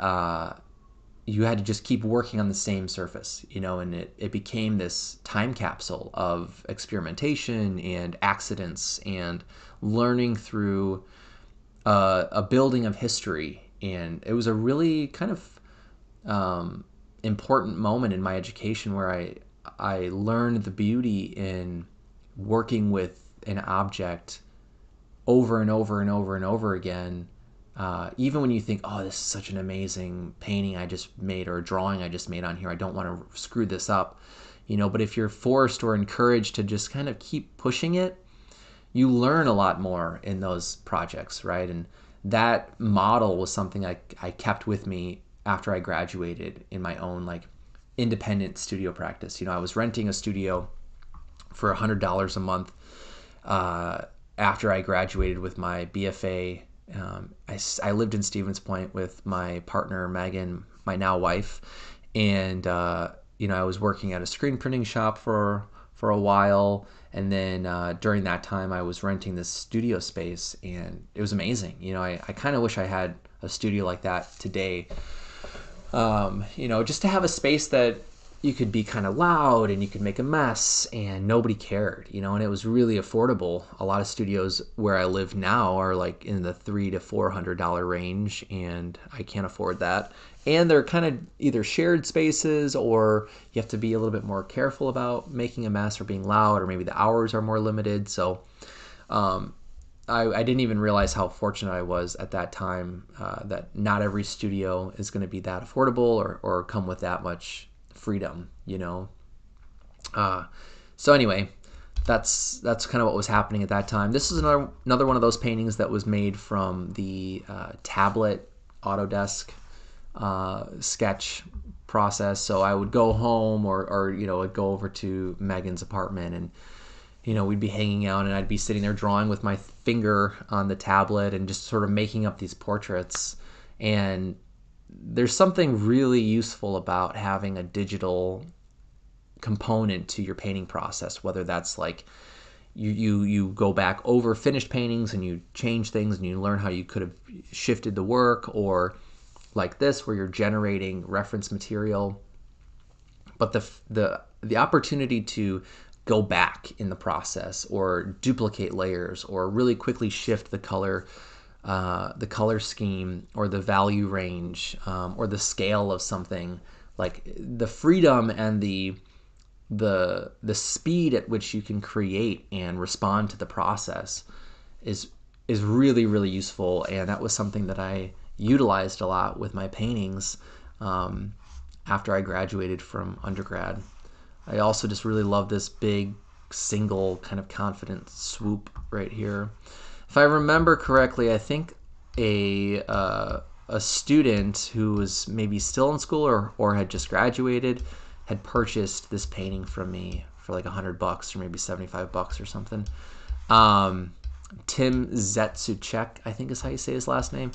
you had to just keep working on the same surface, and it became this time capsule of experimentation and accidents and learning through a building of history. And it was a really kind of important moment in my education where I learned the beauty in working with an object over and over and over and over again. Even when you think, oh, this is such an amazing painting I just made or a drawing I just made on here, I don't want to screw this up, but if you're forced or encouraged to just kind of keep pushing it, you learn a lot more in those projects, right? And that model was something I kept with me after I graduated in my own like independent studio practice. I was renting a studio for $100 a month after I graduated with my BFA. I lived in Stevens Point with my partner, Megan, my now wife. And, I was working at a screen printing shop for a while. And then during that time, I was renting this studio space, and it was amazing. I kind of wish I had a studio like that today. Just to have a space that you could be kind of loud and you could make a mess and nobody cared, and it was really affordable. A lot of studios where I live now are like in the $300 to $400 range, and I can't afford that. And they're kind of either shared spaces, or you have to be a little bit more careful about making a mess or being loud, or maybe the hours are more limited. So I didn't even realize how fortunate I was at that time, that not every studio is going to be that affordable or come with that much freedom, so anyway, that's kind of what was happening at that time. This is another one of those paintings that was made from the tablet Autodesk sketch process. So I would go home or I'd go over to Megan's apartment, and we'd be hanging out, and I'd be sitting there drawing with my finger on the tablet and just sort of making up these portraits. And there's something really useful about having a digital component to your painting process, whether that's like you go back over finished paintings and you change things and you learn how you could have shifted the work, or like this where you're generating reference material. But the opportunity to go back in the process or duplicate layers or really quickly shift the color scheme or the value range, or the scale of something, like the freedom and the speed at which you can create and respond to the process is really, really useful. And that was something that I utilized a lot with my paintings after I graduated from undergrad. I also just really love this big single kind of confident swoop right here. If I remember correctly, I think a student who was maybe still in school or had just graduated had purchased this painting from me for like $100 or maybe $75 or something. Tim Zetsuchek, I think is how you say his last name.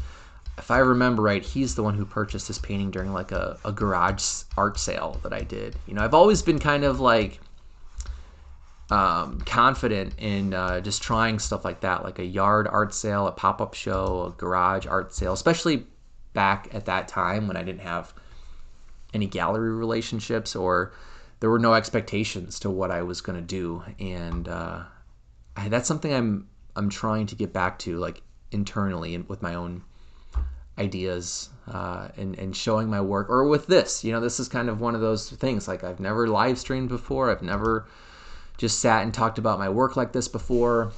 If I remember right, he's the one who purchased this painting during like a garage art sale that I did. I've always been kind of like confident in just trying stuff like that, like a yard art sale, a pop-up show, a garage art sale, especially back at that time when I didn't have any gallery relationships or there were no expectations to what I was going to do. And that's something I'm trying to get back to, like internally and with my own ideas and showing my work. Or with this, this is kind of one of those things, like I've never live streamed before. I've never just sat and talked about my work like this before.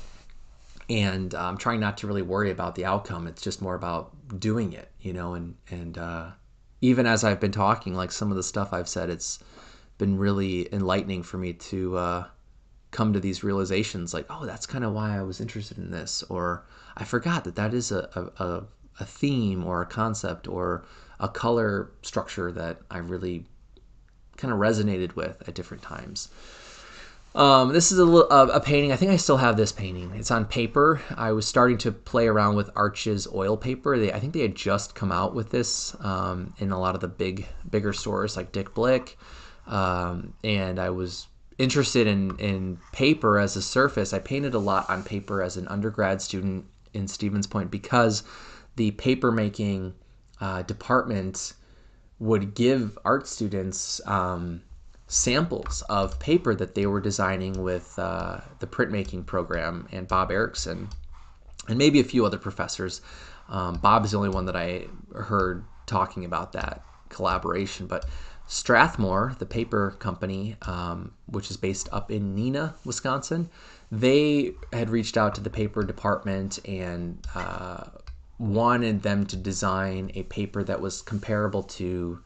And I'm trying not to really worry about the outcome. It's just more about doing it, and even as I've been talking, like some of the stuff I've said, it's been really enlightening for me to come to these realizations, like, oh, that's kind of why I was interested in this, or I forgot that is a theme or a concept or a color structure that I really kind of resonated with at different times. This is a painting. I think I still have this painting. It's on paper. I was starting to play around with Arch's oil paper. I think they had just come out with this in a lot of the bigger stores like Dick Blick. And I was interested in paper as a surface. I painted a lot on paper as an undergrad student in Stevens Point because the paper making department would give art students samples of paper that they were designing with the printmaking program and Bob Erickson and maybe a few other professors. Bob is the only one that I heard talking about that collaboration, but Strathmore, the paper company, which is based up in Neenah, Wisconsin, they had reached out to the paper department and wanted them to design a paper that was comparable to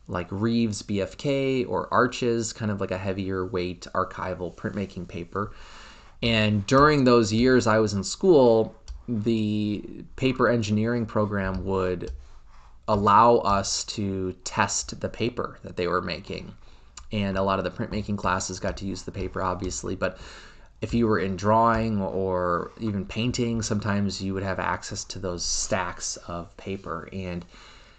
like Reeves BFK or Arches, kind of like a heavier weight archival printmaking paper. And during those years I was in school, the paper engineering program would allow us to test the paper that they were making. And a lot of the printmaking classes got to use the paper, obviously, but if you were in drawing or even painting, sometimes you would have access to those stacks of paper. And,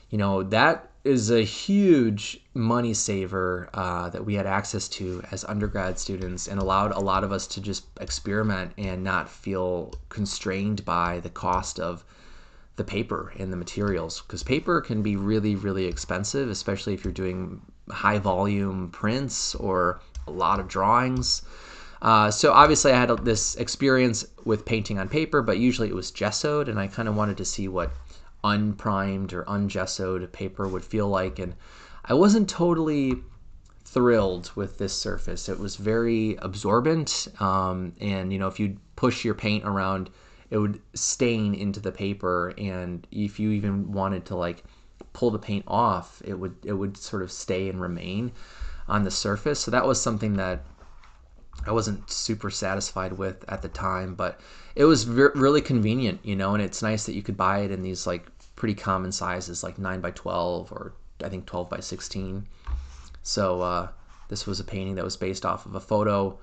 you know, that is a huge money saver that we had access to as undergrad students and allowed a lot of us to just experiment and not feel constrained by the cost of the paper and the materials, because paper can be really, really expensive, especially if you're doing high volume prints or a lot of drawings. So obviously I had this experience with painting on paper, but usually it was gessoed, and I kind of wanted to see what unprimed or ungessoed paper would feel like, and I wasn't totally thrilled with this surface. It was very absorbent, and you know, if you push your paint around, it would stain into the paper, and if you even wanted to like pull the paint off, it would sort of stay and remain on the surface. So that was something that I wasn't super satisfied with at the time, but it was really convenient, you know, and it's nice that you could buy it in these like pretty common sizes, like 9x12 or I think 12x16. So this was a painting that was based off of a photo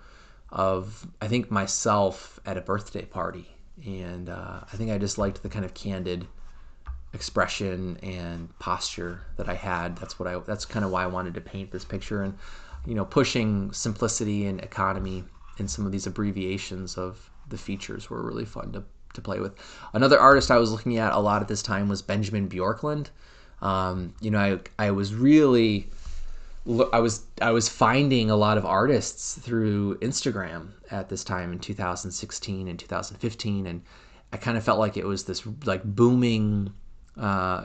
of, I think, myself at a birthday party. And I think I just liked the kind of candid expression and posture that I had. That's kind of why I wanted to paint this picture. And, you know, pushing simplicity and economy in some of these abbreviations of the features were really fun to play with. Another artist I was looking at a lot at this time was Benjamin Bjorklund. You know, I was really, I was finding a lot of artists through Instagram at this time in 2016 and 2015, and I kind of felt like it was this like booming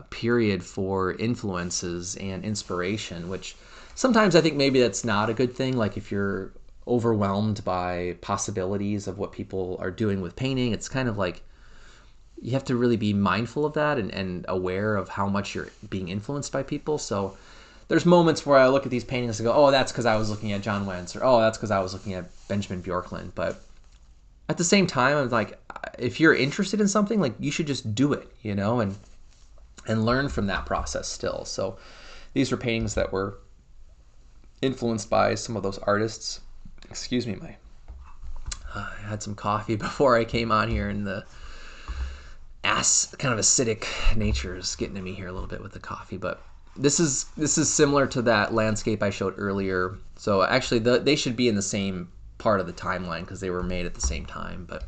period for influences and inspiration, which sometimes I think maybe that's not a good thing. Like if you're overwhelmed by possibilities of what people are doing with painting, it's kind of like you have to really be mindful of that and aware of how much you're being influenced by people. So there's moments where I look at these paintings and go, oh, that's because I was looking at John Wentz, or oh, that's because I was looking at Benjamin Bjorklund. But at the same time, I'm like, if you're interested in something, like you should just do it, you know, and learn from that process still. So these were paintings that were influenced by some of those artists. Excuse me, I had some coffee before I came on here, and the kind of acidic nature is getting to me here a little bit with the coffee. But this is similar to that landscape I showed earlier. So actually, they should be in the same part of the timeline because they were made at the same time. But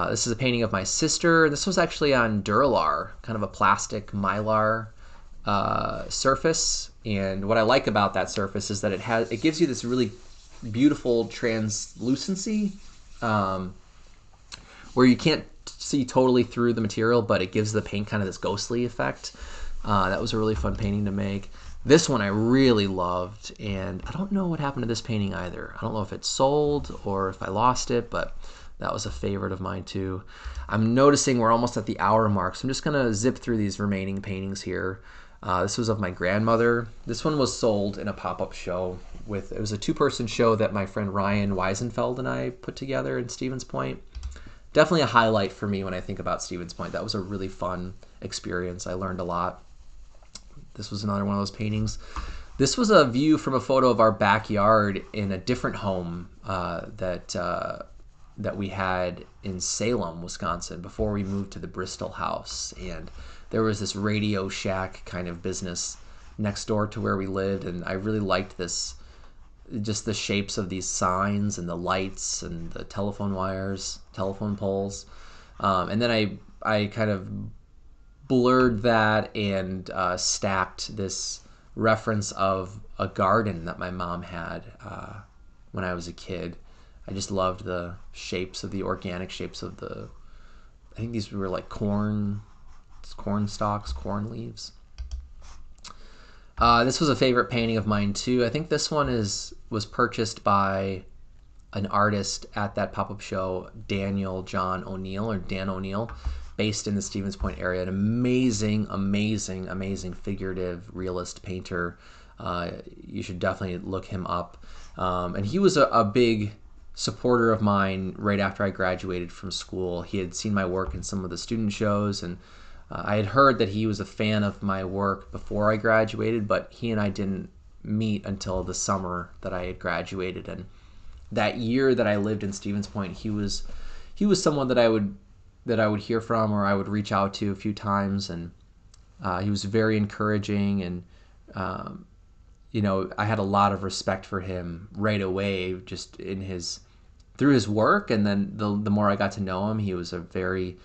this is a painting of my sister. This was actually on Duralar, kind of a plastic mylar surface. And what I like about that surface is that it gives you this really beautiful translucency where you can't see totally through the material, but it gives the paint kind of this ghostly effect. That was a really fun painting to make. This one I really loved, and I don't know what happened to this painting either. I don't know if it sold or if I lost it, but that was a favorite of mine too. I'm noticing we're almost at the hour mark, so I'm just going to zip through these remaining paintings here. This was of my grandmother. This one was sold in a pop-up show it was a 2-person show that my friend Ryan Weisenfeld and I put together in Stevens Point. Definitely a highlight for me when I think about Stevens Point. That was a really fun experience. I learned a lot. This was another one of those paintings. This was a view from a photo of our backyard in a different home that we had in Salem, Wisconsin, before we moved to the Bristol house. And there was this Radio Shack kind of business next door to where we lived, and I really liked this, just the shapes of these signs and the lights and the telephone wires, telephone poles. And then I kind of blurred that and stacked this reference of a garden that my mom had when I was a kid. I just loved the shapes of the organic shapes of I think these were like corn stalks, corn leaves. This was a favorite painting of mine too. I think this one was purchased by an artist at that pop-up show, Daniel John O'Neill, or Dan O'Neill, based in the Stevens Point area. An amazing, amazing, amazing figurative realist painter. You should definitely look him up. And he was a big supporter of mine right after I graduated from school. He had seen my work in some of the student shows, and I had heard that he was a fan of my work before I graduated, but he and I didn't meet until the summer that I had graduated. And that year that I lived in Stevens Point, he was someone that I would hear from, or I would reach out to a few times, and he was very encouraging, and I had a lot of respect for him right away, just through his work. And then the more I got to know him, he was a very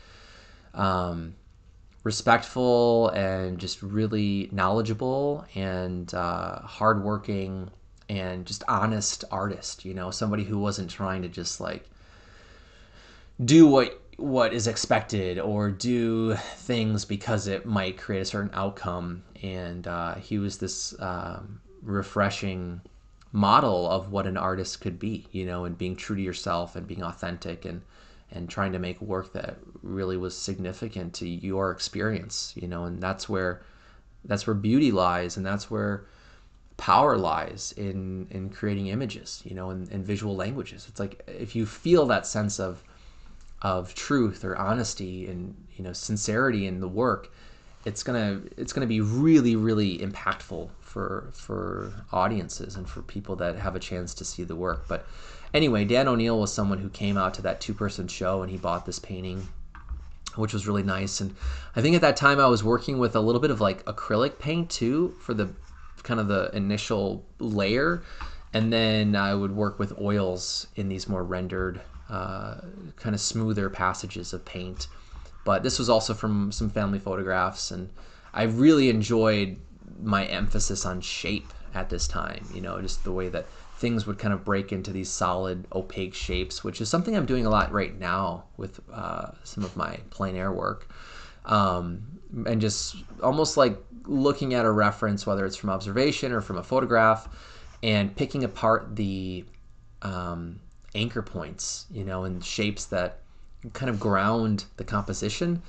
respectful and just really knowledgeable and hardworking and just honest artist. Somebody who wasn't trying to just like do what is expected or do things because it might create a certain outcome. And he was this refreshing model of what an artist could be, and being true to yourself and being authentic and trying to make work that really was significant to your experience, and that's where beauty lies, and that's where power lies in creating images, in visual languages. It's like if you feel that sense of truth or honesty and sincerity in the work, it's gonna be really, really impactful for audiences and for people that have a chance to see the work. But anyway, Dan O'Neill was someone who came out to that 2-person show, and he bought this painting, which was really nice. And I think at that time I was working with a little bit of like acrylic paint too for the kind of the initial layer, and then I would work with oils in these more rendered kind of smoother passages of paint. But this was also from some family photographs, and I really enjoyed my emphasis on shape at this time, just the way that things would kind of break into these solid opaque shapes, which is something I'm doing a lot right now with some of my plein air work. And just almost like looking at a reference, whether it's from observation or from a photograph, and picking apart the anchor points, and shapes that kind of ground the composition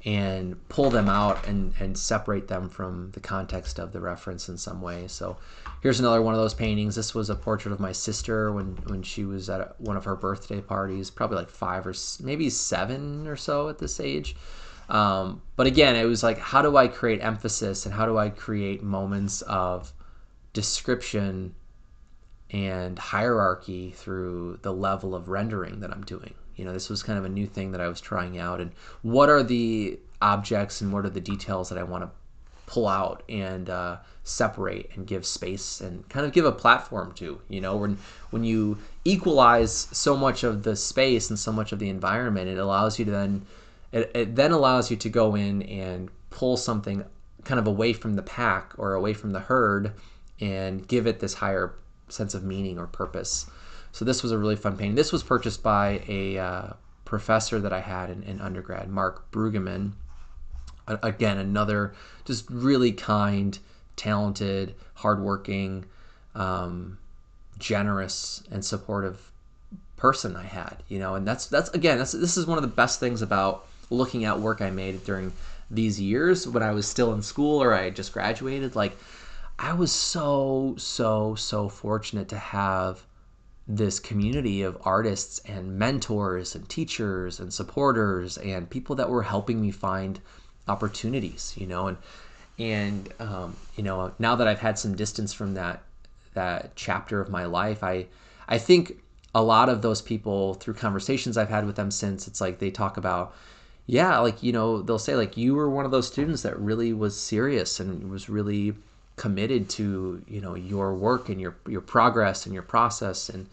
and pull them out and separate them from the context of the reference in some way. So here's another one of those paintings. This was a portrait of my sister when she was at one of her birthday parties, probably like 5 or maybe 7 or so at this age. But again, it was like, how do I create emphasis and how do I create moments of description and hierarchy through the level of rendering that I'm doing? This was kind of a new thing that I was trying out, and what are the objects and what are the details that I want to pull out and separate and give space and kind of give a platform to, when you equalize so much of the space and so much of the environment, it allows you to it then allows you to go in and pull something kind of away from the pack or away from the herd and give it this higher sense of meaning or purpose. So this was a really fun painting. This was purchased by a professor that I had in undergrad, Mark Brueggemann. Again, another just really kind, talented, hardworking, generous, and supportive person I had. And this is one of the best things about looking at work I made during these years when I was still in school or I had just graduated. Like, I was so fortunate to have this community of artists and mentors and teachers and supporters and people that were helping me find opportunities, and now that I've had some distance from that chapter of my life, I think a lot of those people, through conversations I've had with them since, it's like they talk about, yeah, like, they'll say, like, you were one of those students that really was serious and was really committed to, your work and your progress and your process, and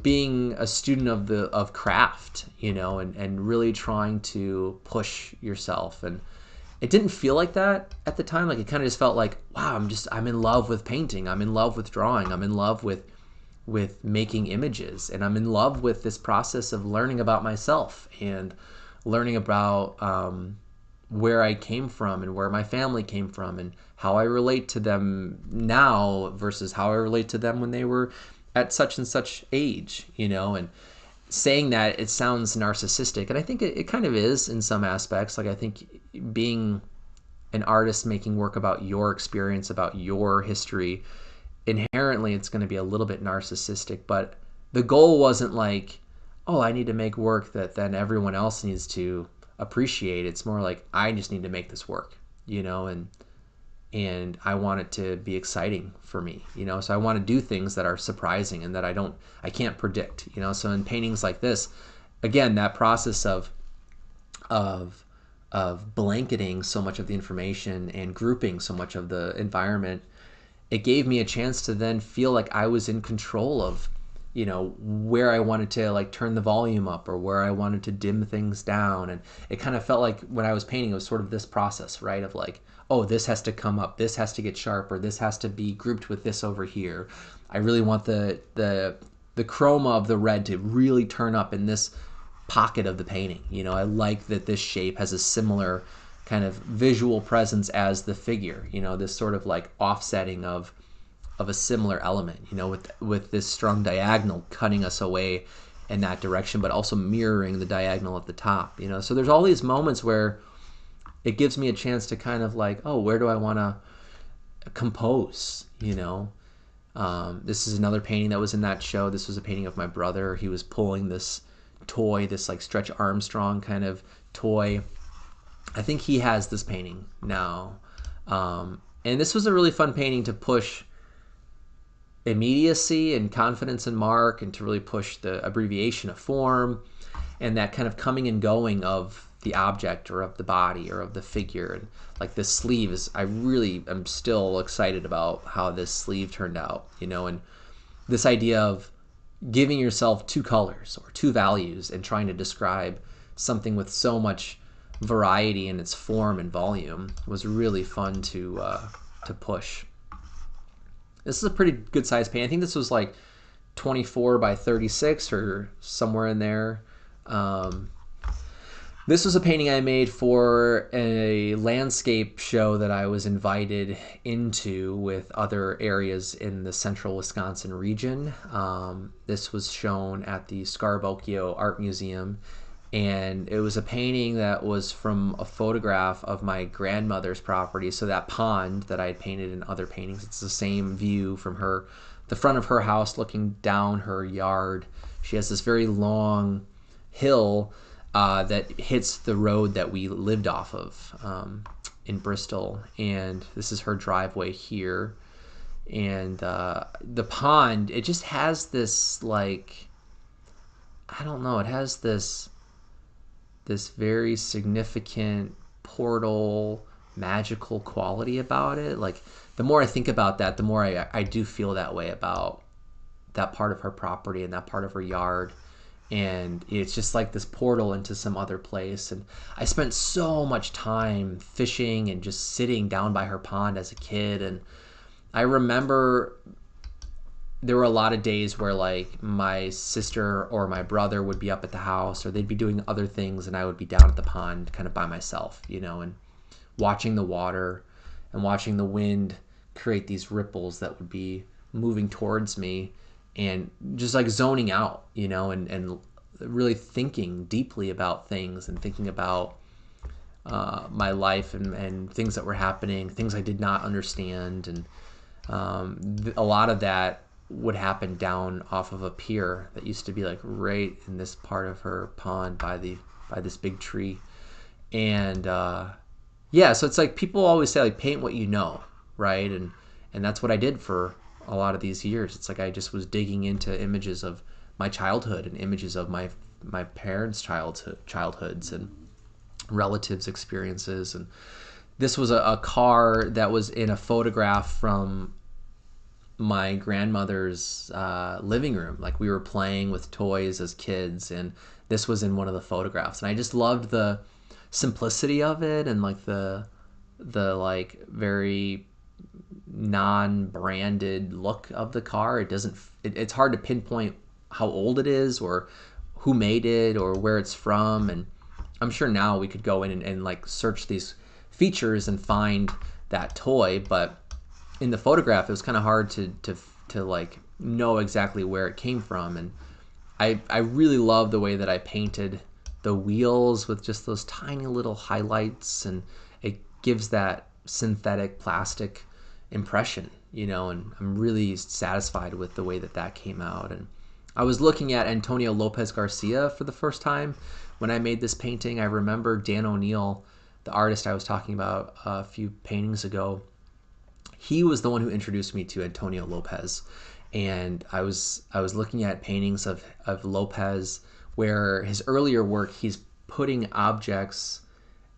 being a student of craft, and really trying to push yourself. And it didn't feel like that at the time. Like, it kind of just felt like, wow, I'm in love with painting. I'm in love with drawing. I'm in love with making images, and I'm in love with this process of learning about myself and learning about where I came from and where my family came from and how I relate to them now versus how I relate to them when they were at such and such age, and saying that, it sounds narcissistic, and I think it kind of is in some aspects. Like, I think being an artist making work about your experience, about your history, inherently it's going to be a little bit narcissistic. But the goal wasn't like, oh, I need to make work that then everyone else needs to appreciate. It's more like, I just need to make this work, and I want it to be exciting for me, so I want to do things that are surprising and that I can't predict, so in paintings like this, again, that process of blanketing so much of the information and grouping so much of the environment, it gave me a chance to then feel like I was in control of, where I wanted to, like, turn the volume up or where I wanted to dim things down. And it kind of felt like when I was painting, it was sort of this process, right? Of like, oh, this has to come up, this has to get sharper, this has to be grouped with this over here. I really want the chroma of the red to really turn up in this pocket of the painting. I like that this shape has a similar kind of visual presence as the figure, this sort of like offsetting of a similar element, with this strong diagonal cutting us away in that direction, but also mirroring the diagonal at the top, So there's all these moments where it gives me a chance to kind of like, oh, where do I want to compose, This is another painting that was in that show. This was a painting of my brother. He was pulling this toy, this like Stretch Armstrong kind of toy. I think he has this painting now. And this was a really fun painting to push immediacy and confidence in mark, and to really push the abbreviation of form and that kind of coming and going of the object or of the body or of the figure. And like, this sleeve is, I really am still excited about how this sleeve turned out, and this idea of giving yourself two colors or two values and trying to describe something with so much variety in its form and volume was really fun to push. This is a pretty good size paint. I think this was like 24 by 36 or somewhere in there. This was a painting I made for a landscape show that I was invited into with other areas in the central Wisconsin region. This was shown at the Scarbocchio Art Museum, and it was a painting that was from a photograph of my grandmother's property. So that pond that I had painted in other paintings, it's the same view from the front of her house looking down her yard. She has this very long hill that hits the road that we lived off of in Bristol, and this is her driveway here. And the pond, it just has this, like, I don't know, it has this very significant portal magical quality about it. Like, the more I think about that, the more I do feel that way about that part of her property and that part of her yard. And it's just like this portal into some other place. And I spent so much time fishing and just sitting down by her pond as a kid. And I remember there were a lot of days where, like, my sister or my brother would be up at the house, or they'd be doing other things, and I would be down at the pond kind of by myself, and watching the water and watching the wind create these ripples that would be moving towards me, and just like zoning out, and really thinking deeply about things and thinking about my life and things that were happening, things I did not understand. And a lot of that would happen down off of a pier that used to be like right in this part of her pond by this big tree. And yeah, so it's like people always say like paint what you know, right? And that's what I did for a lot of these years. It's like I just was digging into images of my childhood and images of my parents' childhoods and relatives' experiences. And this was a car that was in a photograph from my grandmother's living room. Like we were playing with toys as kids, and this was in one of the photographs. And I just loved the simplicity of it, and like the like very non-branded look of the car. It's hard to pinpoint how old it is or who made it or where it's from. And I'm sure now we could go in and like search these features and find that toy, but in the photograph it was kind of hard to like know exactly where it came from. And I really love the way that I painted the wheels with just those tiny little highlights, and it gives that synthetic plastic impression, and I'm really satisfied with the way that came out. And I was looking at Antonio Lopez Garcia for the first time when I made this painting. I remember Dan O'Neill, the artist I was talking about a few paintings ago, he was the one who introduced me to Antonio Lopez. And I was looking at paintings of Lopez where his earlier work, he's putting objects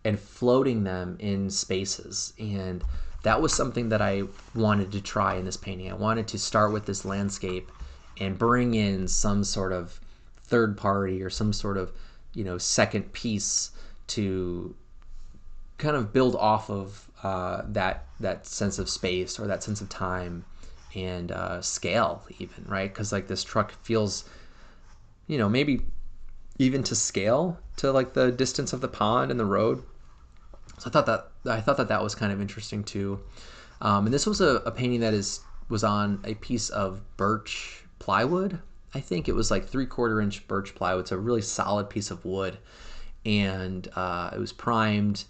and floating them in spaces. And that was something that I wanted to try in this painting. I wanted to start with this landscape and bring in some sort of third party or some sort of, second piece to kind of build off of that sense of space or that sense of time and scale even, right? Because like this truck feels, maybe even to scale to like the distance of the pond and the road. So I thought that was kind of interesting too. And this was a painting that was on a piece of birch plywood. I think it was like 3/4 inch birch plywood. It's a really solid piece of wood, and it was primed.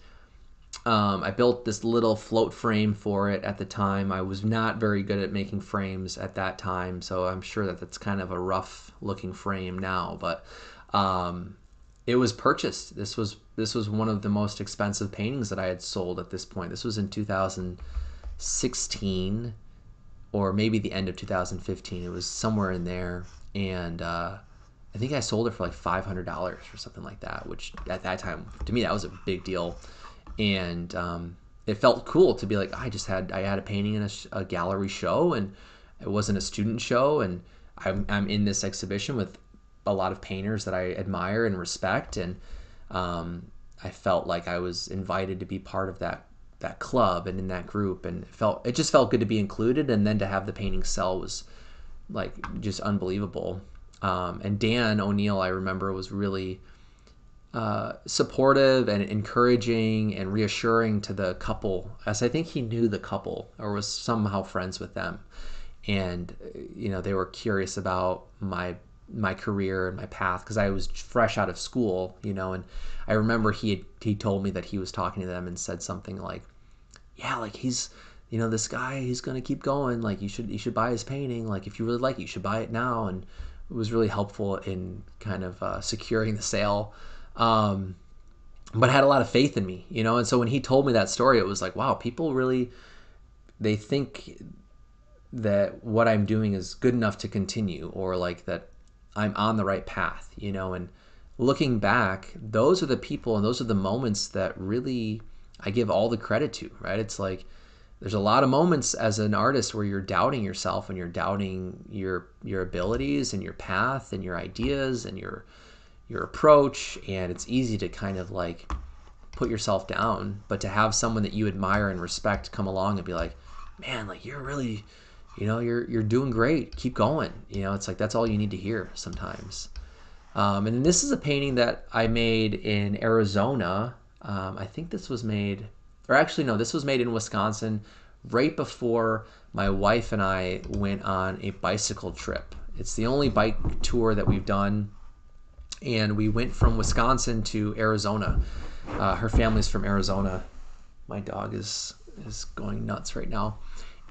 I built this little float frame for it at the time. I was not very good at making frames at that time, so I'm sure that that's kind of a rough looking frame now, but it was purchased. This was one of the most expensive paintings that I had sold at this point. This was in 2016 or maybe the end of 2015. It was somewhere in there, and I think I sold it for like $500 or something like that, which at that time to me that was a big deal. And it felt cool to be like, I had a painting in a gallery show, and it wasn't a student show, and I'm in this exhibition with a lot of painters that I admire and respect, and I felt like I was invited to be part of that club and in that group, and it just felt good to be included, and then to have the painting sell was like just unbelievable. And Dan O'Neill, I remember, was really supportive and encouraging and reassuring to the couple, as I think he knew the couple or was somehow friends with them. And they were curious about my career and my path, because I was fresh out of school, and I remember he told me that he was talking to them and said something like, yeah, like he's this guy, he's gonna keep going, like you should buy his painting, like if you really like it, you should buy it now. And it was really helpful in kind of securing the sale. But had a lot of faith in me, and so when he told me that story, it was like, wow, people really, they think that what I'm doing is good enough to continue, or like that I'm on the right path, and looking back, those are the people and those are the moments that really I give all the credit to, right? It's like, there's a lot of moments as an artist where you're doubting yourself and you're doubting your abilities and your path and your ideas and your approach, and it's easy to kind of like put yourself down. But to have someone that you admire and respect come along and be like, man, like you're really, you're doing great, keep going, it's like that's all you need to hear sometimes. And then this is a painting that I made in Arizona. I think this was made, or actually no, this was made in Wisconsin right before my wife and I went on a bicycle trip. It's the only bike tour that we've done, and we went from Wisconsin to Arizona. Her family's from Arizona. My dog is going nuts right now.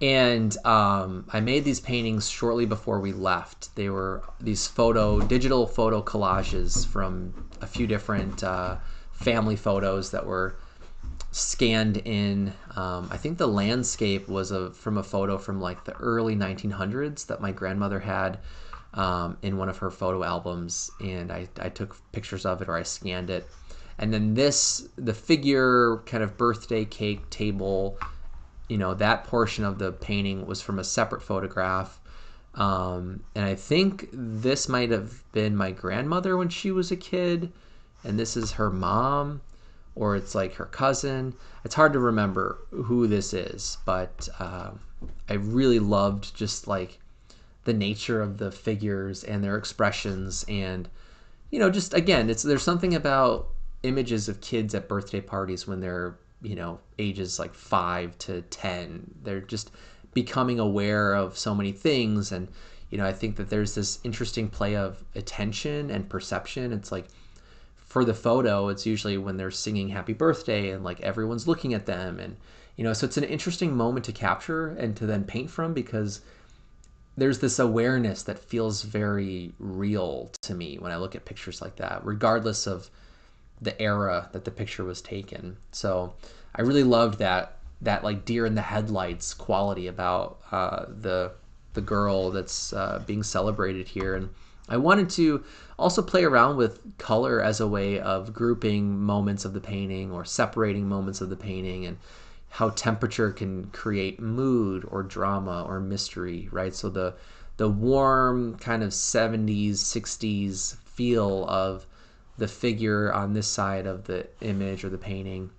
And I made these paintings shortly before we left. They were these digital photo collages from a few different family photos that were scanned in. I think the landscape was from a photo from like the early 1900s that my grandmother had in one of her photo albums, and I took pictures of it, or I scanned it. And then the figure kind of birthday cake table, that portion of the painting was from a separate photograph. And I think this might have been my grandmother when she was a kid, and this is her mom, or it's like her cousin. It's hard to remember who this is, but I really loved just like the nature of the figures and their expressions. And, just again, there's something about images of kids at birthday parties when they're, ages like 5 to 10. They're just becoming aware of so many things. And, I think that there's this interesting play of attention and perception. It's like, for the photo, it's usually when they're singing happy birthday and like everyone's looking at them. And, so it's an interesting moment to capture and to then paint from, because there's this awareness that feels very real to me when I look at pictures like that, regardless of the era that the picture was taken. So I really loved that like deer in the headlights quality about the girl that's being celebrated here. And I wanted to also play around with color as a way of grouping moments of the painting or separating moments of the painting, and how temperature can create mood or drama or mystery, right? So the warm kind of 70s, 60s feel of the figure on this side of the image or the painting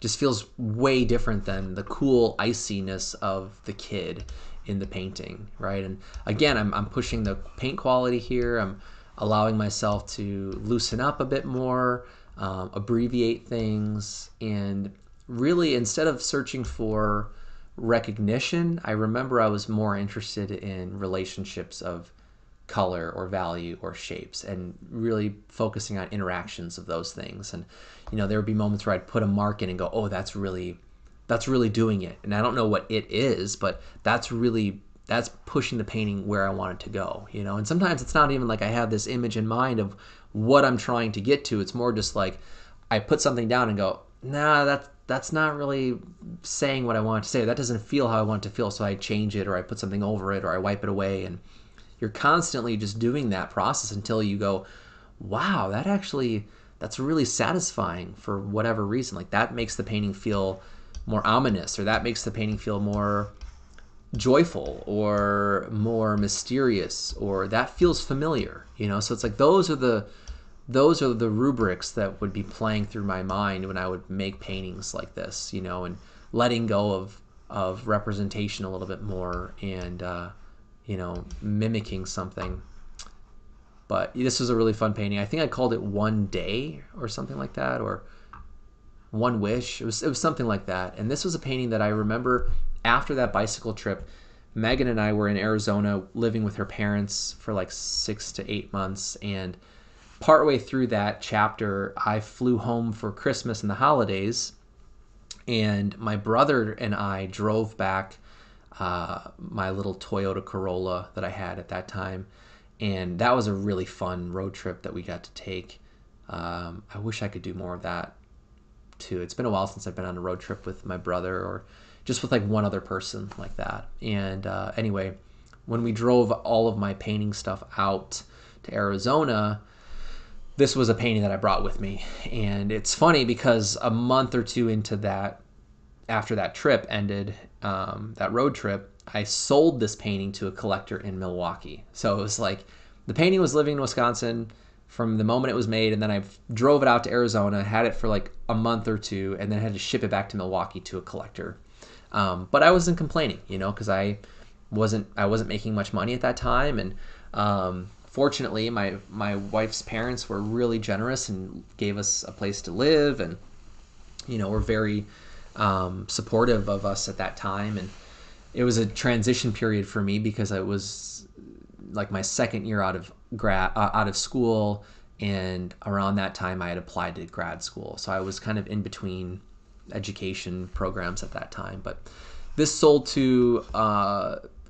just feels way different than the cool iciness of the kid in the painting, right? And again, I'm pushing the paint quality here. I'm allowing myself to loosen up a bit more, abbreviate things, and really, instead of searching for recognition, I remember I was more interested in relationships of color or value or shapes, and really focusing on interactions of those things. And there would be moments where I'd put a mark in and go, oh, that's really doing it. And I don't know what it is, but that's pushing the painting where I want it to go. And sometimes it's not even like I have this image in mind of what I'm trying to get to. It's more just like I put something down and go, nah, that's not really saying what I want to say. That doesn't feel how I want it to feel. So I change it, or I put something over it, or I wipe it away. And you're constantly just doing that process until you go, wow, that's really satisfying for whatever reason. Like that makes the painting feel more ominous, or that makes the painting feel more joyful or more mysterious, or that feels familiar, So it's like those are the rubrics that would be playing through my mind when I would make paintings like this, and letting go of representation a little bit more, and mimicking something. But this was a really fun painting. I think I called it One Day or something like that, or One Wish. It was something like that. And this was a painting that I remember after that bicycle trip. Megan and I were in Arizona living with her parents for like 6 to 8 months, and partway through that chapter, I flew home for Christmas and the holidays, and my brother and I drove back my little Toyota Corolla that I had at that time, and that was a really fun road trip that we got to take. I wish I could do more of that too. It's been a while since I've been on a road trip with my brother, or just with like one other person like that. And anyway, when we drove all of my painting stuff out to Arizona, this was a painting that I brought with me. And it's funny because a month or two into that, after that trip ended, that road trip, I sold this painting to a collector in Milwaukee. So it was like the painting was living in Wisconsin from the moment it was made, and then I drove it out to Arizona, had it for like a month or two, and then had to ship it back to Milwaukee to a collector. But I wasn't complaining, because I wasn't making much money at that time, and fortunately, my wife's parents were really generous and gave us a place to live, and were very supportive of us at that time. And it was a transition period for me because it was like my second year out of school, And around that time, I had applied to grad school. So I was kind of in between education programs at that time. But this sold to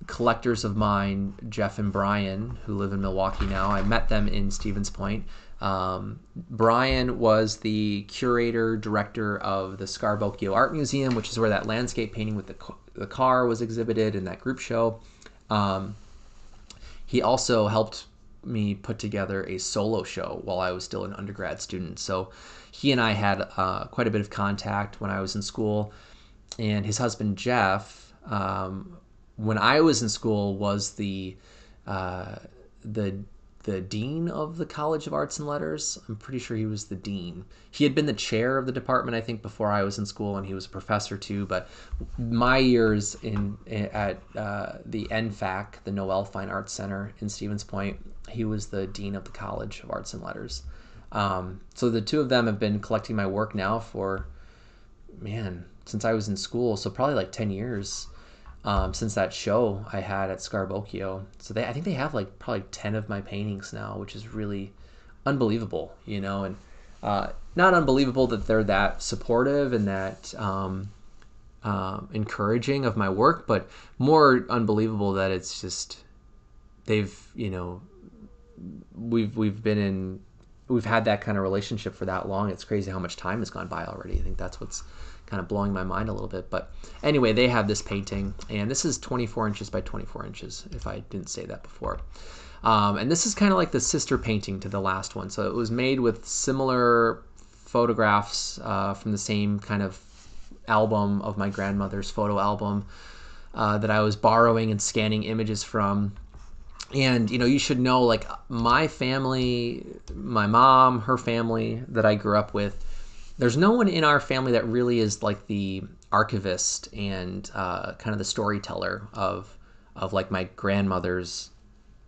collectors of mine, Jeff and Brian, who live in Milwaukee now. I met them in Stevens Point. Brian was the curator, director of the Scarbocchio Art Museum, which is where that landscape painting with the car was exhibited in that group show. He also helped me put together a solo show while I was still an undergrad student. So he and I had quite a bit of contact when I was in school. And his husband, Jeff, when I was in school, was the dean of the College of Arts and Letters. I'm pretty sure he was the dean. He had been the chair of the department, I think, before I was in school, and he was a professor too. But my years at the NFAC, the Noel Fine Arts Center in Stevens Point, he was the dean of the College of Arts and Letters. So the two of them have been collecting my work now for, since I was in school, so probably like 10 years. Since that show I had at Scarbocchio. So I think they have like probably 10 of my paintings now, which is really unbelievable, and not unbelievable that they're that supportive and that encouraging of my work, but more unbelievable that it's just, we've had that kind of relationship for that long. It's crazy how much time has gone by already. I think that's what's kind of blowing my mind a little bit. But anyway, they have this painting, and this is 24 inches by 24 inches, if I didn't say that before. And this is kind of like the sister painting to the last one. So it was made with similar photographs from the same kind of album of my grandmother's photo album that I was borrowing and scanning images from. And, you should know, like, my family, my mom, her family that I grew up with, there's no one in our family that really is like the archivist and kind of the storyteller of like my grandmother's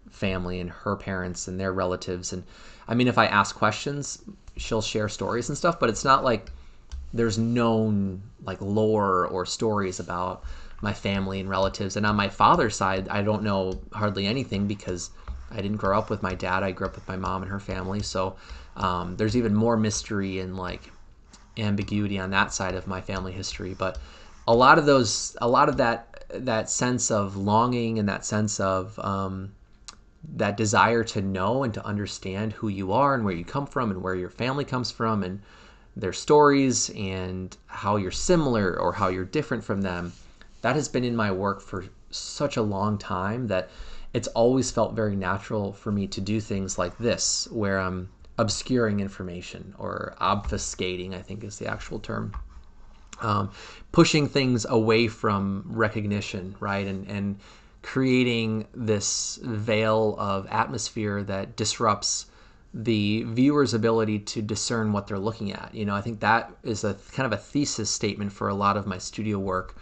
family and her parents and their relatives. And I mean, if I ask questions, she'll share stories and stuff, but it's not like there's known like lore or stories about my family and relatives. And on my father's side, I don't know hardly anything because I didn't grow up with my dad. I grew up with my mom and her family. So there's even more mystery and like ambiguity on that side of my family history. But a lot of that sense of longing and that sense of that desire to know and to understand who you are and where you come from and where your family comes from and their stories and how you're similar or how you're different from them, that has been in my work for such a long time that it's always felt very natural for me to do things like this, where I'm obscuring information or obfuscating, I think is the actual term. Pushing things away from recognition, right? And creating this veil of atmosphere that disrupts the viewer's ability to discern what they're looking at. I think that is a kind of a thesis statement for a lot of my studio work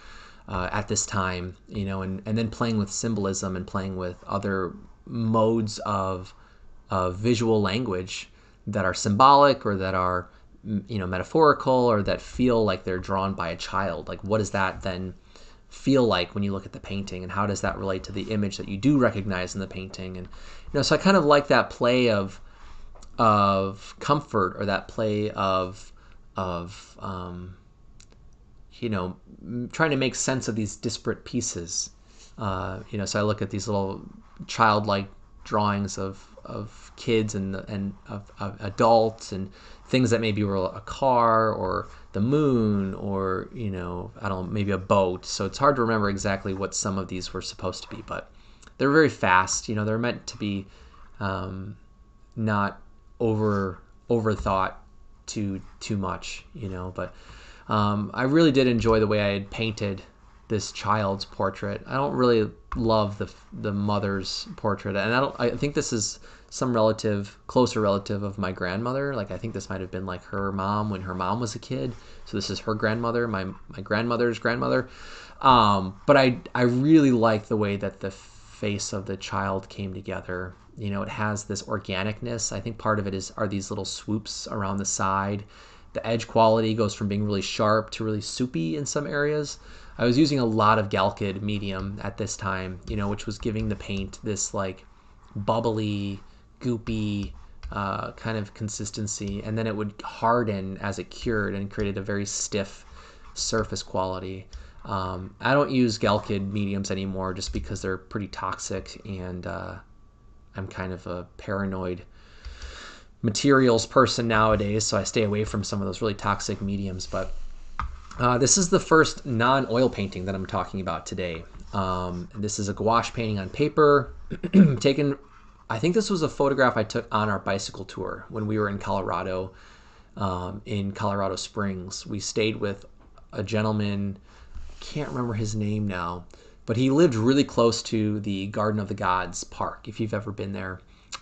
at this time, and then playing with symbolism and playing with other modes of visual language that are symbolic or that are, metaphorical or that feel like they're drawn by a child. Like, what does that then feel like when you look at the painting, and how does that relate to the image that you do recognize in the painting? And, so I kind of like that play of comfort, or that play of trying to make sense of these disparate pieces. So I look at these little childlike drawings of kids and of adults and things that maybe were a car or the moon or, I don't know, maybe a boat. So it's hard to remember exactly what some of these were supposed to be, but they're very fast. They're meant to be not overthought too much, but I really did enjoy the way I had painted this child's portrait. I don't really love the mother's portrait, and I think this is some closer relative of my grandmother. Like, I think this might have been like her mom when her mom was a kid. So this is her grandmother, my grandmother's grandmother. But I really like the way that the face of the child came together. It has this organicness. I think part of it are these little swoops around the side. The edge quality goes from being really sharp to really soupy in some areas. I was using a lot of Galkid medium at this time, which was giving the paint this like bubbly, goopy, kind of consistency, and then it would harden as it cured and created a very stiff surface quality. I don't use Gelkid mediums anymore just because they're pretty toxic, and I'm kind of a paranoid materials person nowadays, so I stay away from some of those really toxic mediums. But this is the first non-oil painting that I'm talking about today. This is a gouache painting on paper taken. I think this was a photograph I took on our bicycle tour when we were in Colorado Springs. We stayed with a gentleman, can't remember his name now, but he lived really close to the Garden of the Gods park, if you've ever been there.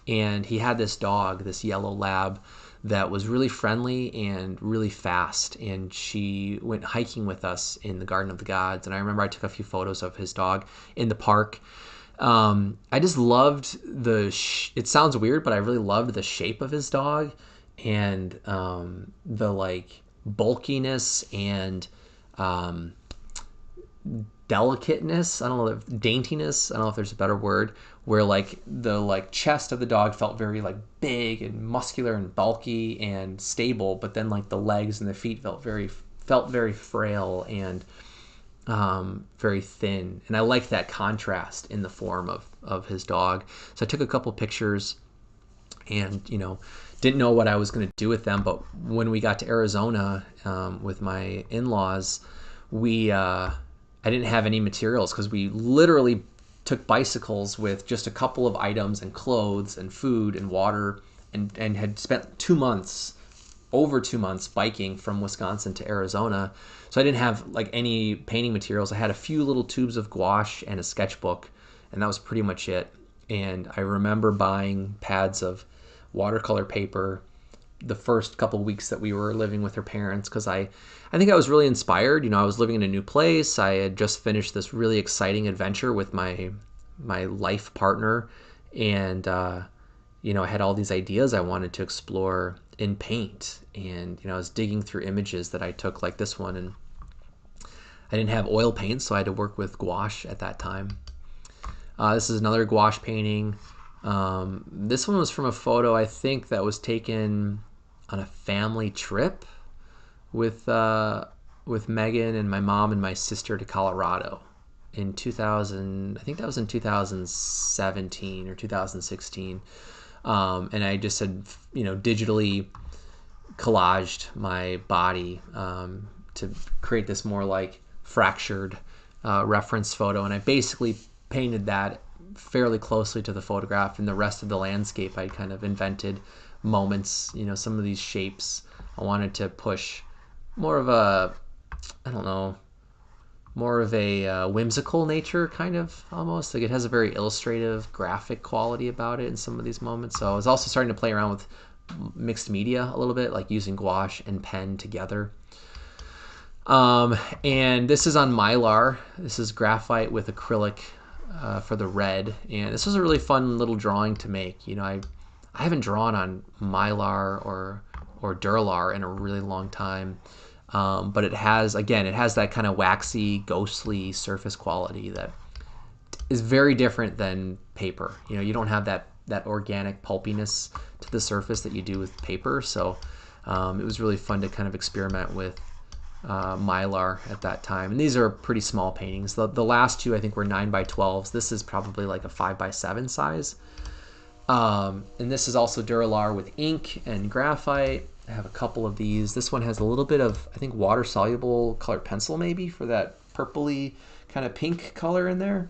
And he had this dog, this yellow lab, that was really friendly and really fast. And she went hiking with us in the Garden of the Gods. And I remember I took a few photos of his dog in the park. I just loved it sounds weird, but I really loved the shape of his dog, and the like bulkiness and delicateness. I don't know, daintiness. I don't know if there's a better word, where like the like chest of the dog felt very like big and muscular and bulky and stable, but then like the legs and the feet felt very frail and very thin. And I liked that contrast in the form of his dog. So I took a couple pictures, and didn't know what I was going to do with them. But when we got to Arizona with my in-laws, I didn't have any materials, because we literally took bicycles with just a couple of items and clothes and food and water, and had spent over 2 months biking from Wisconsin to Arizona. So I didn't have like any painting materials. I had a few little tubes of gouache and a sketchbook, and that was pretty much it. And I remember buying pads of watercolor paper the first couple of weeks that we were living with her parents, because I think I was really inspired. I was living in a new place. I had just finished this really exciting adventure with my life partner, and I had all these ideas I wanted to explore in paint. And I was digging through images that I took, like this one, and I didn't have oil paint, so I had to work with gouache at that time. This is another gouache painting. This one was from a photo, I think, that was taken on a family trip with Megan and my mom and my sister to Colorado in 2000. I think that was in 2017 or 2016. And I just had, digitally collaged my body to create this more like fractured reference photo. And I basically painted that fairly closely to the photograph, and the rest of the landscape I kind of invented moments. Some of these shapes I wanted to push more of a, I don't know, more of a whimsical nature, kind of, almost. Like, it has a very illustrative, graphic quality about it in some of these moments. So I was also starting to play around with mixed media a little bit, like using gouache and pen together. And this is on Mylar. This is graphite with acrylic for the red. And this was a really fun little drawing to make. I haven't drawn on Mylar or Duralar in a really long time. But it has that kind of waxy, ghostly surface quality that is very different than paper. You don't have that organic pulpiness to the surface that you do with paper. So it was really fun to kind of experiment with Mylar at that time. And these are pretty small paintings. The last two, I think, were 9x12s. This is probably like a 5x7 size. And this is also Duralar with ink and graphite. I have a couple of these. This one has a little bit of, I think, water-soluble colored pencil, maybe, for that purpley kind of pink color in there.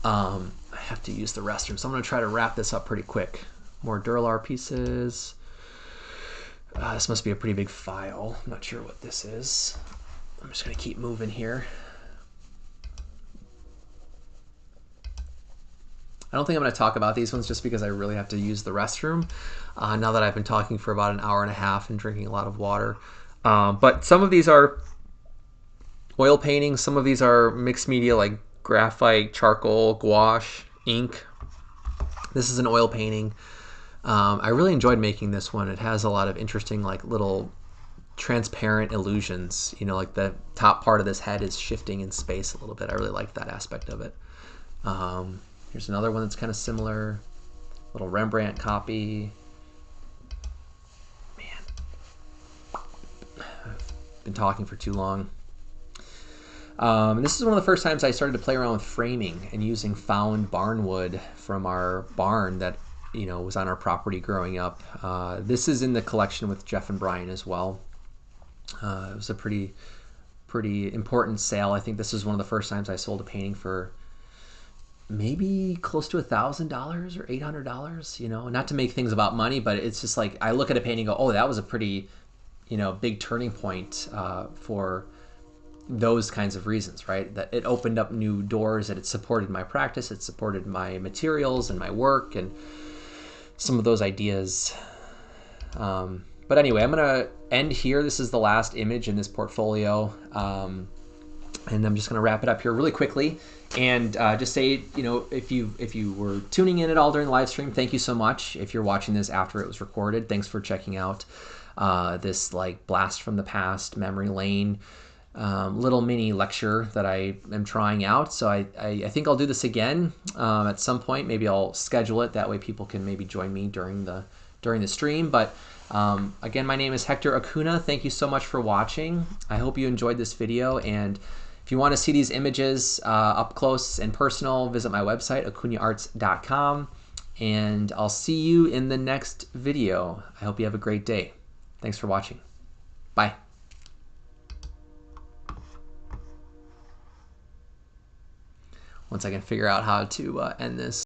I have to use the restroom, so I'm going to try to wrap this up pretty quick. More Duralar pieces. This must be a pretty big file. I'm not sure what this is. I'm just going to keep moving here. I don't think I'm going to talk about these ones just because I really have to use the restroom now that I've been talking for about an hour and a half and drinking a lot of water. But some of these are oil paintings. Some of these are mixed media, like graphite, charcoal, gouache, ink. This is an oil painting. I really enjoyed making this one. It has a lot of interesting, like, little transparent illusions. Like the top part of this head is shifting in space a little bit. I really liked that aspect of it. Here's another one that's kind of similar. Little Rembrandt copy. Man, I've been talking for too long. This is one of the first times I started to play around with framing and using found barn wood from our barn that was on our property growing up. This is in the collection with Jeff and Brian as well. It was a pretty important sale. I think this is one of the first times I sold a painting for maybe close to $1,000 or $800. Not to make things about money, but it's just like I look at a painting and go, oh, that was a pretty big turning point for those kinds of reasons, right? That it opened up new doors, that it supported my practice, it supported my materials and my work and some of those ideas. But anyway, I'm gonna end here. This is the last image in this portfolio, and I'm just gonna wrap it up here really quickly and just say, if you were tuning in at all during the live stream, thank you so much. If you're watching this after it was recorded, thanks for checking out this like blast from the past, memory lane little mini lecture that I am trying out. So I think I'll do this again at some point. Maybe I'll schedule it, that way people can maybe join me during the stream. But again, my name is Hector Acuna. Thank you so much for watching. I hope you enjoyed this video, and if you want to see these images up close and personal, visit my website, acunaarts.com, and I'll see you in the next video. I hope you have a great day. Thanks for watching. Bye. Once I can figure out how to end this.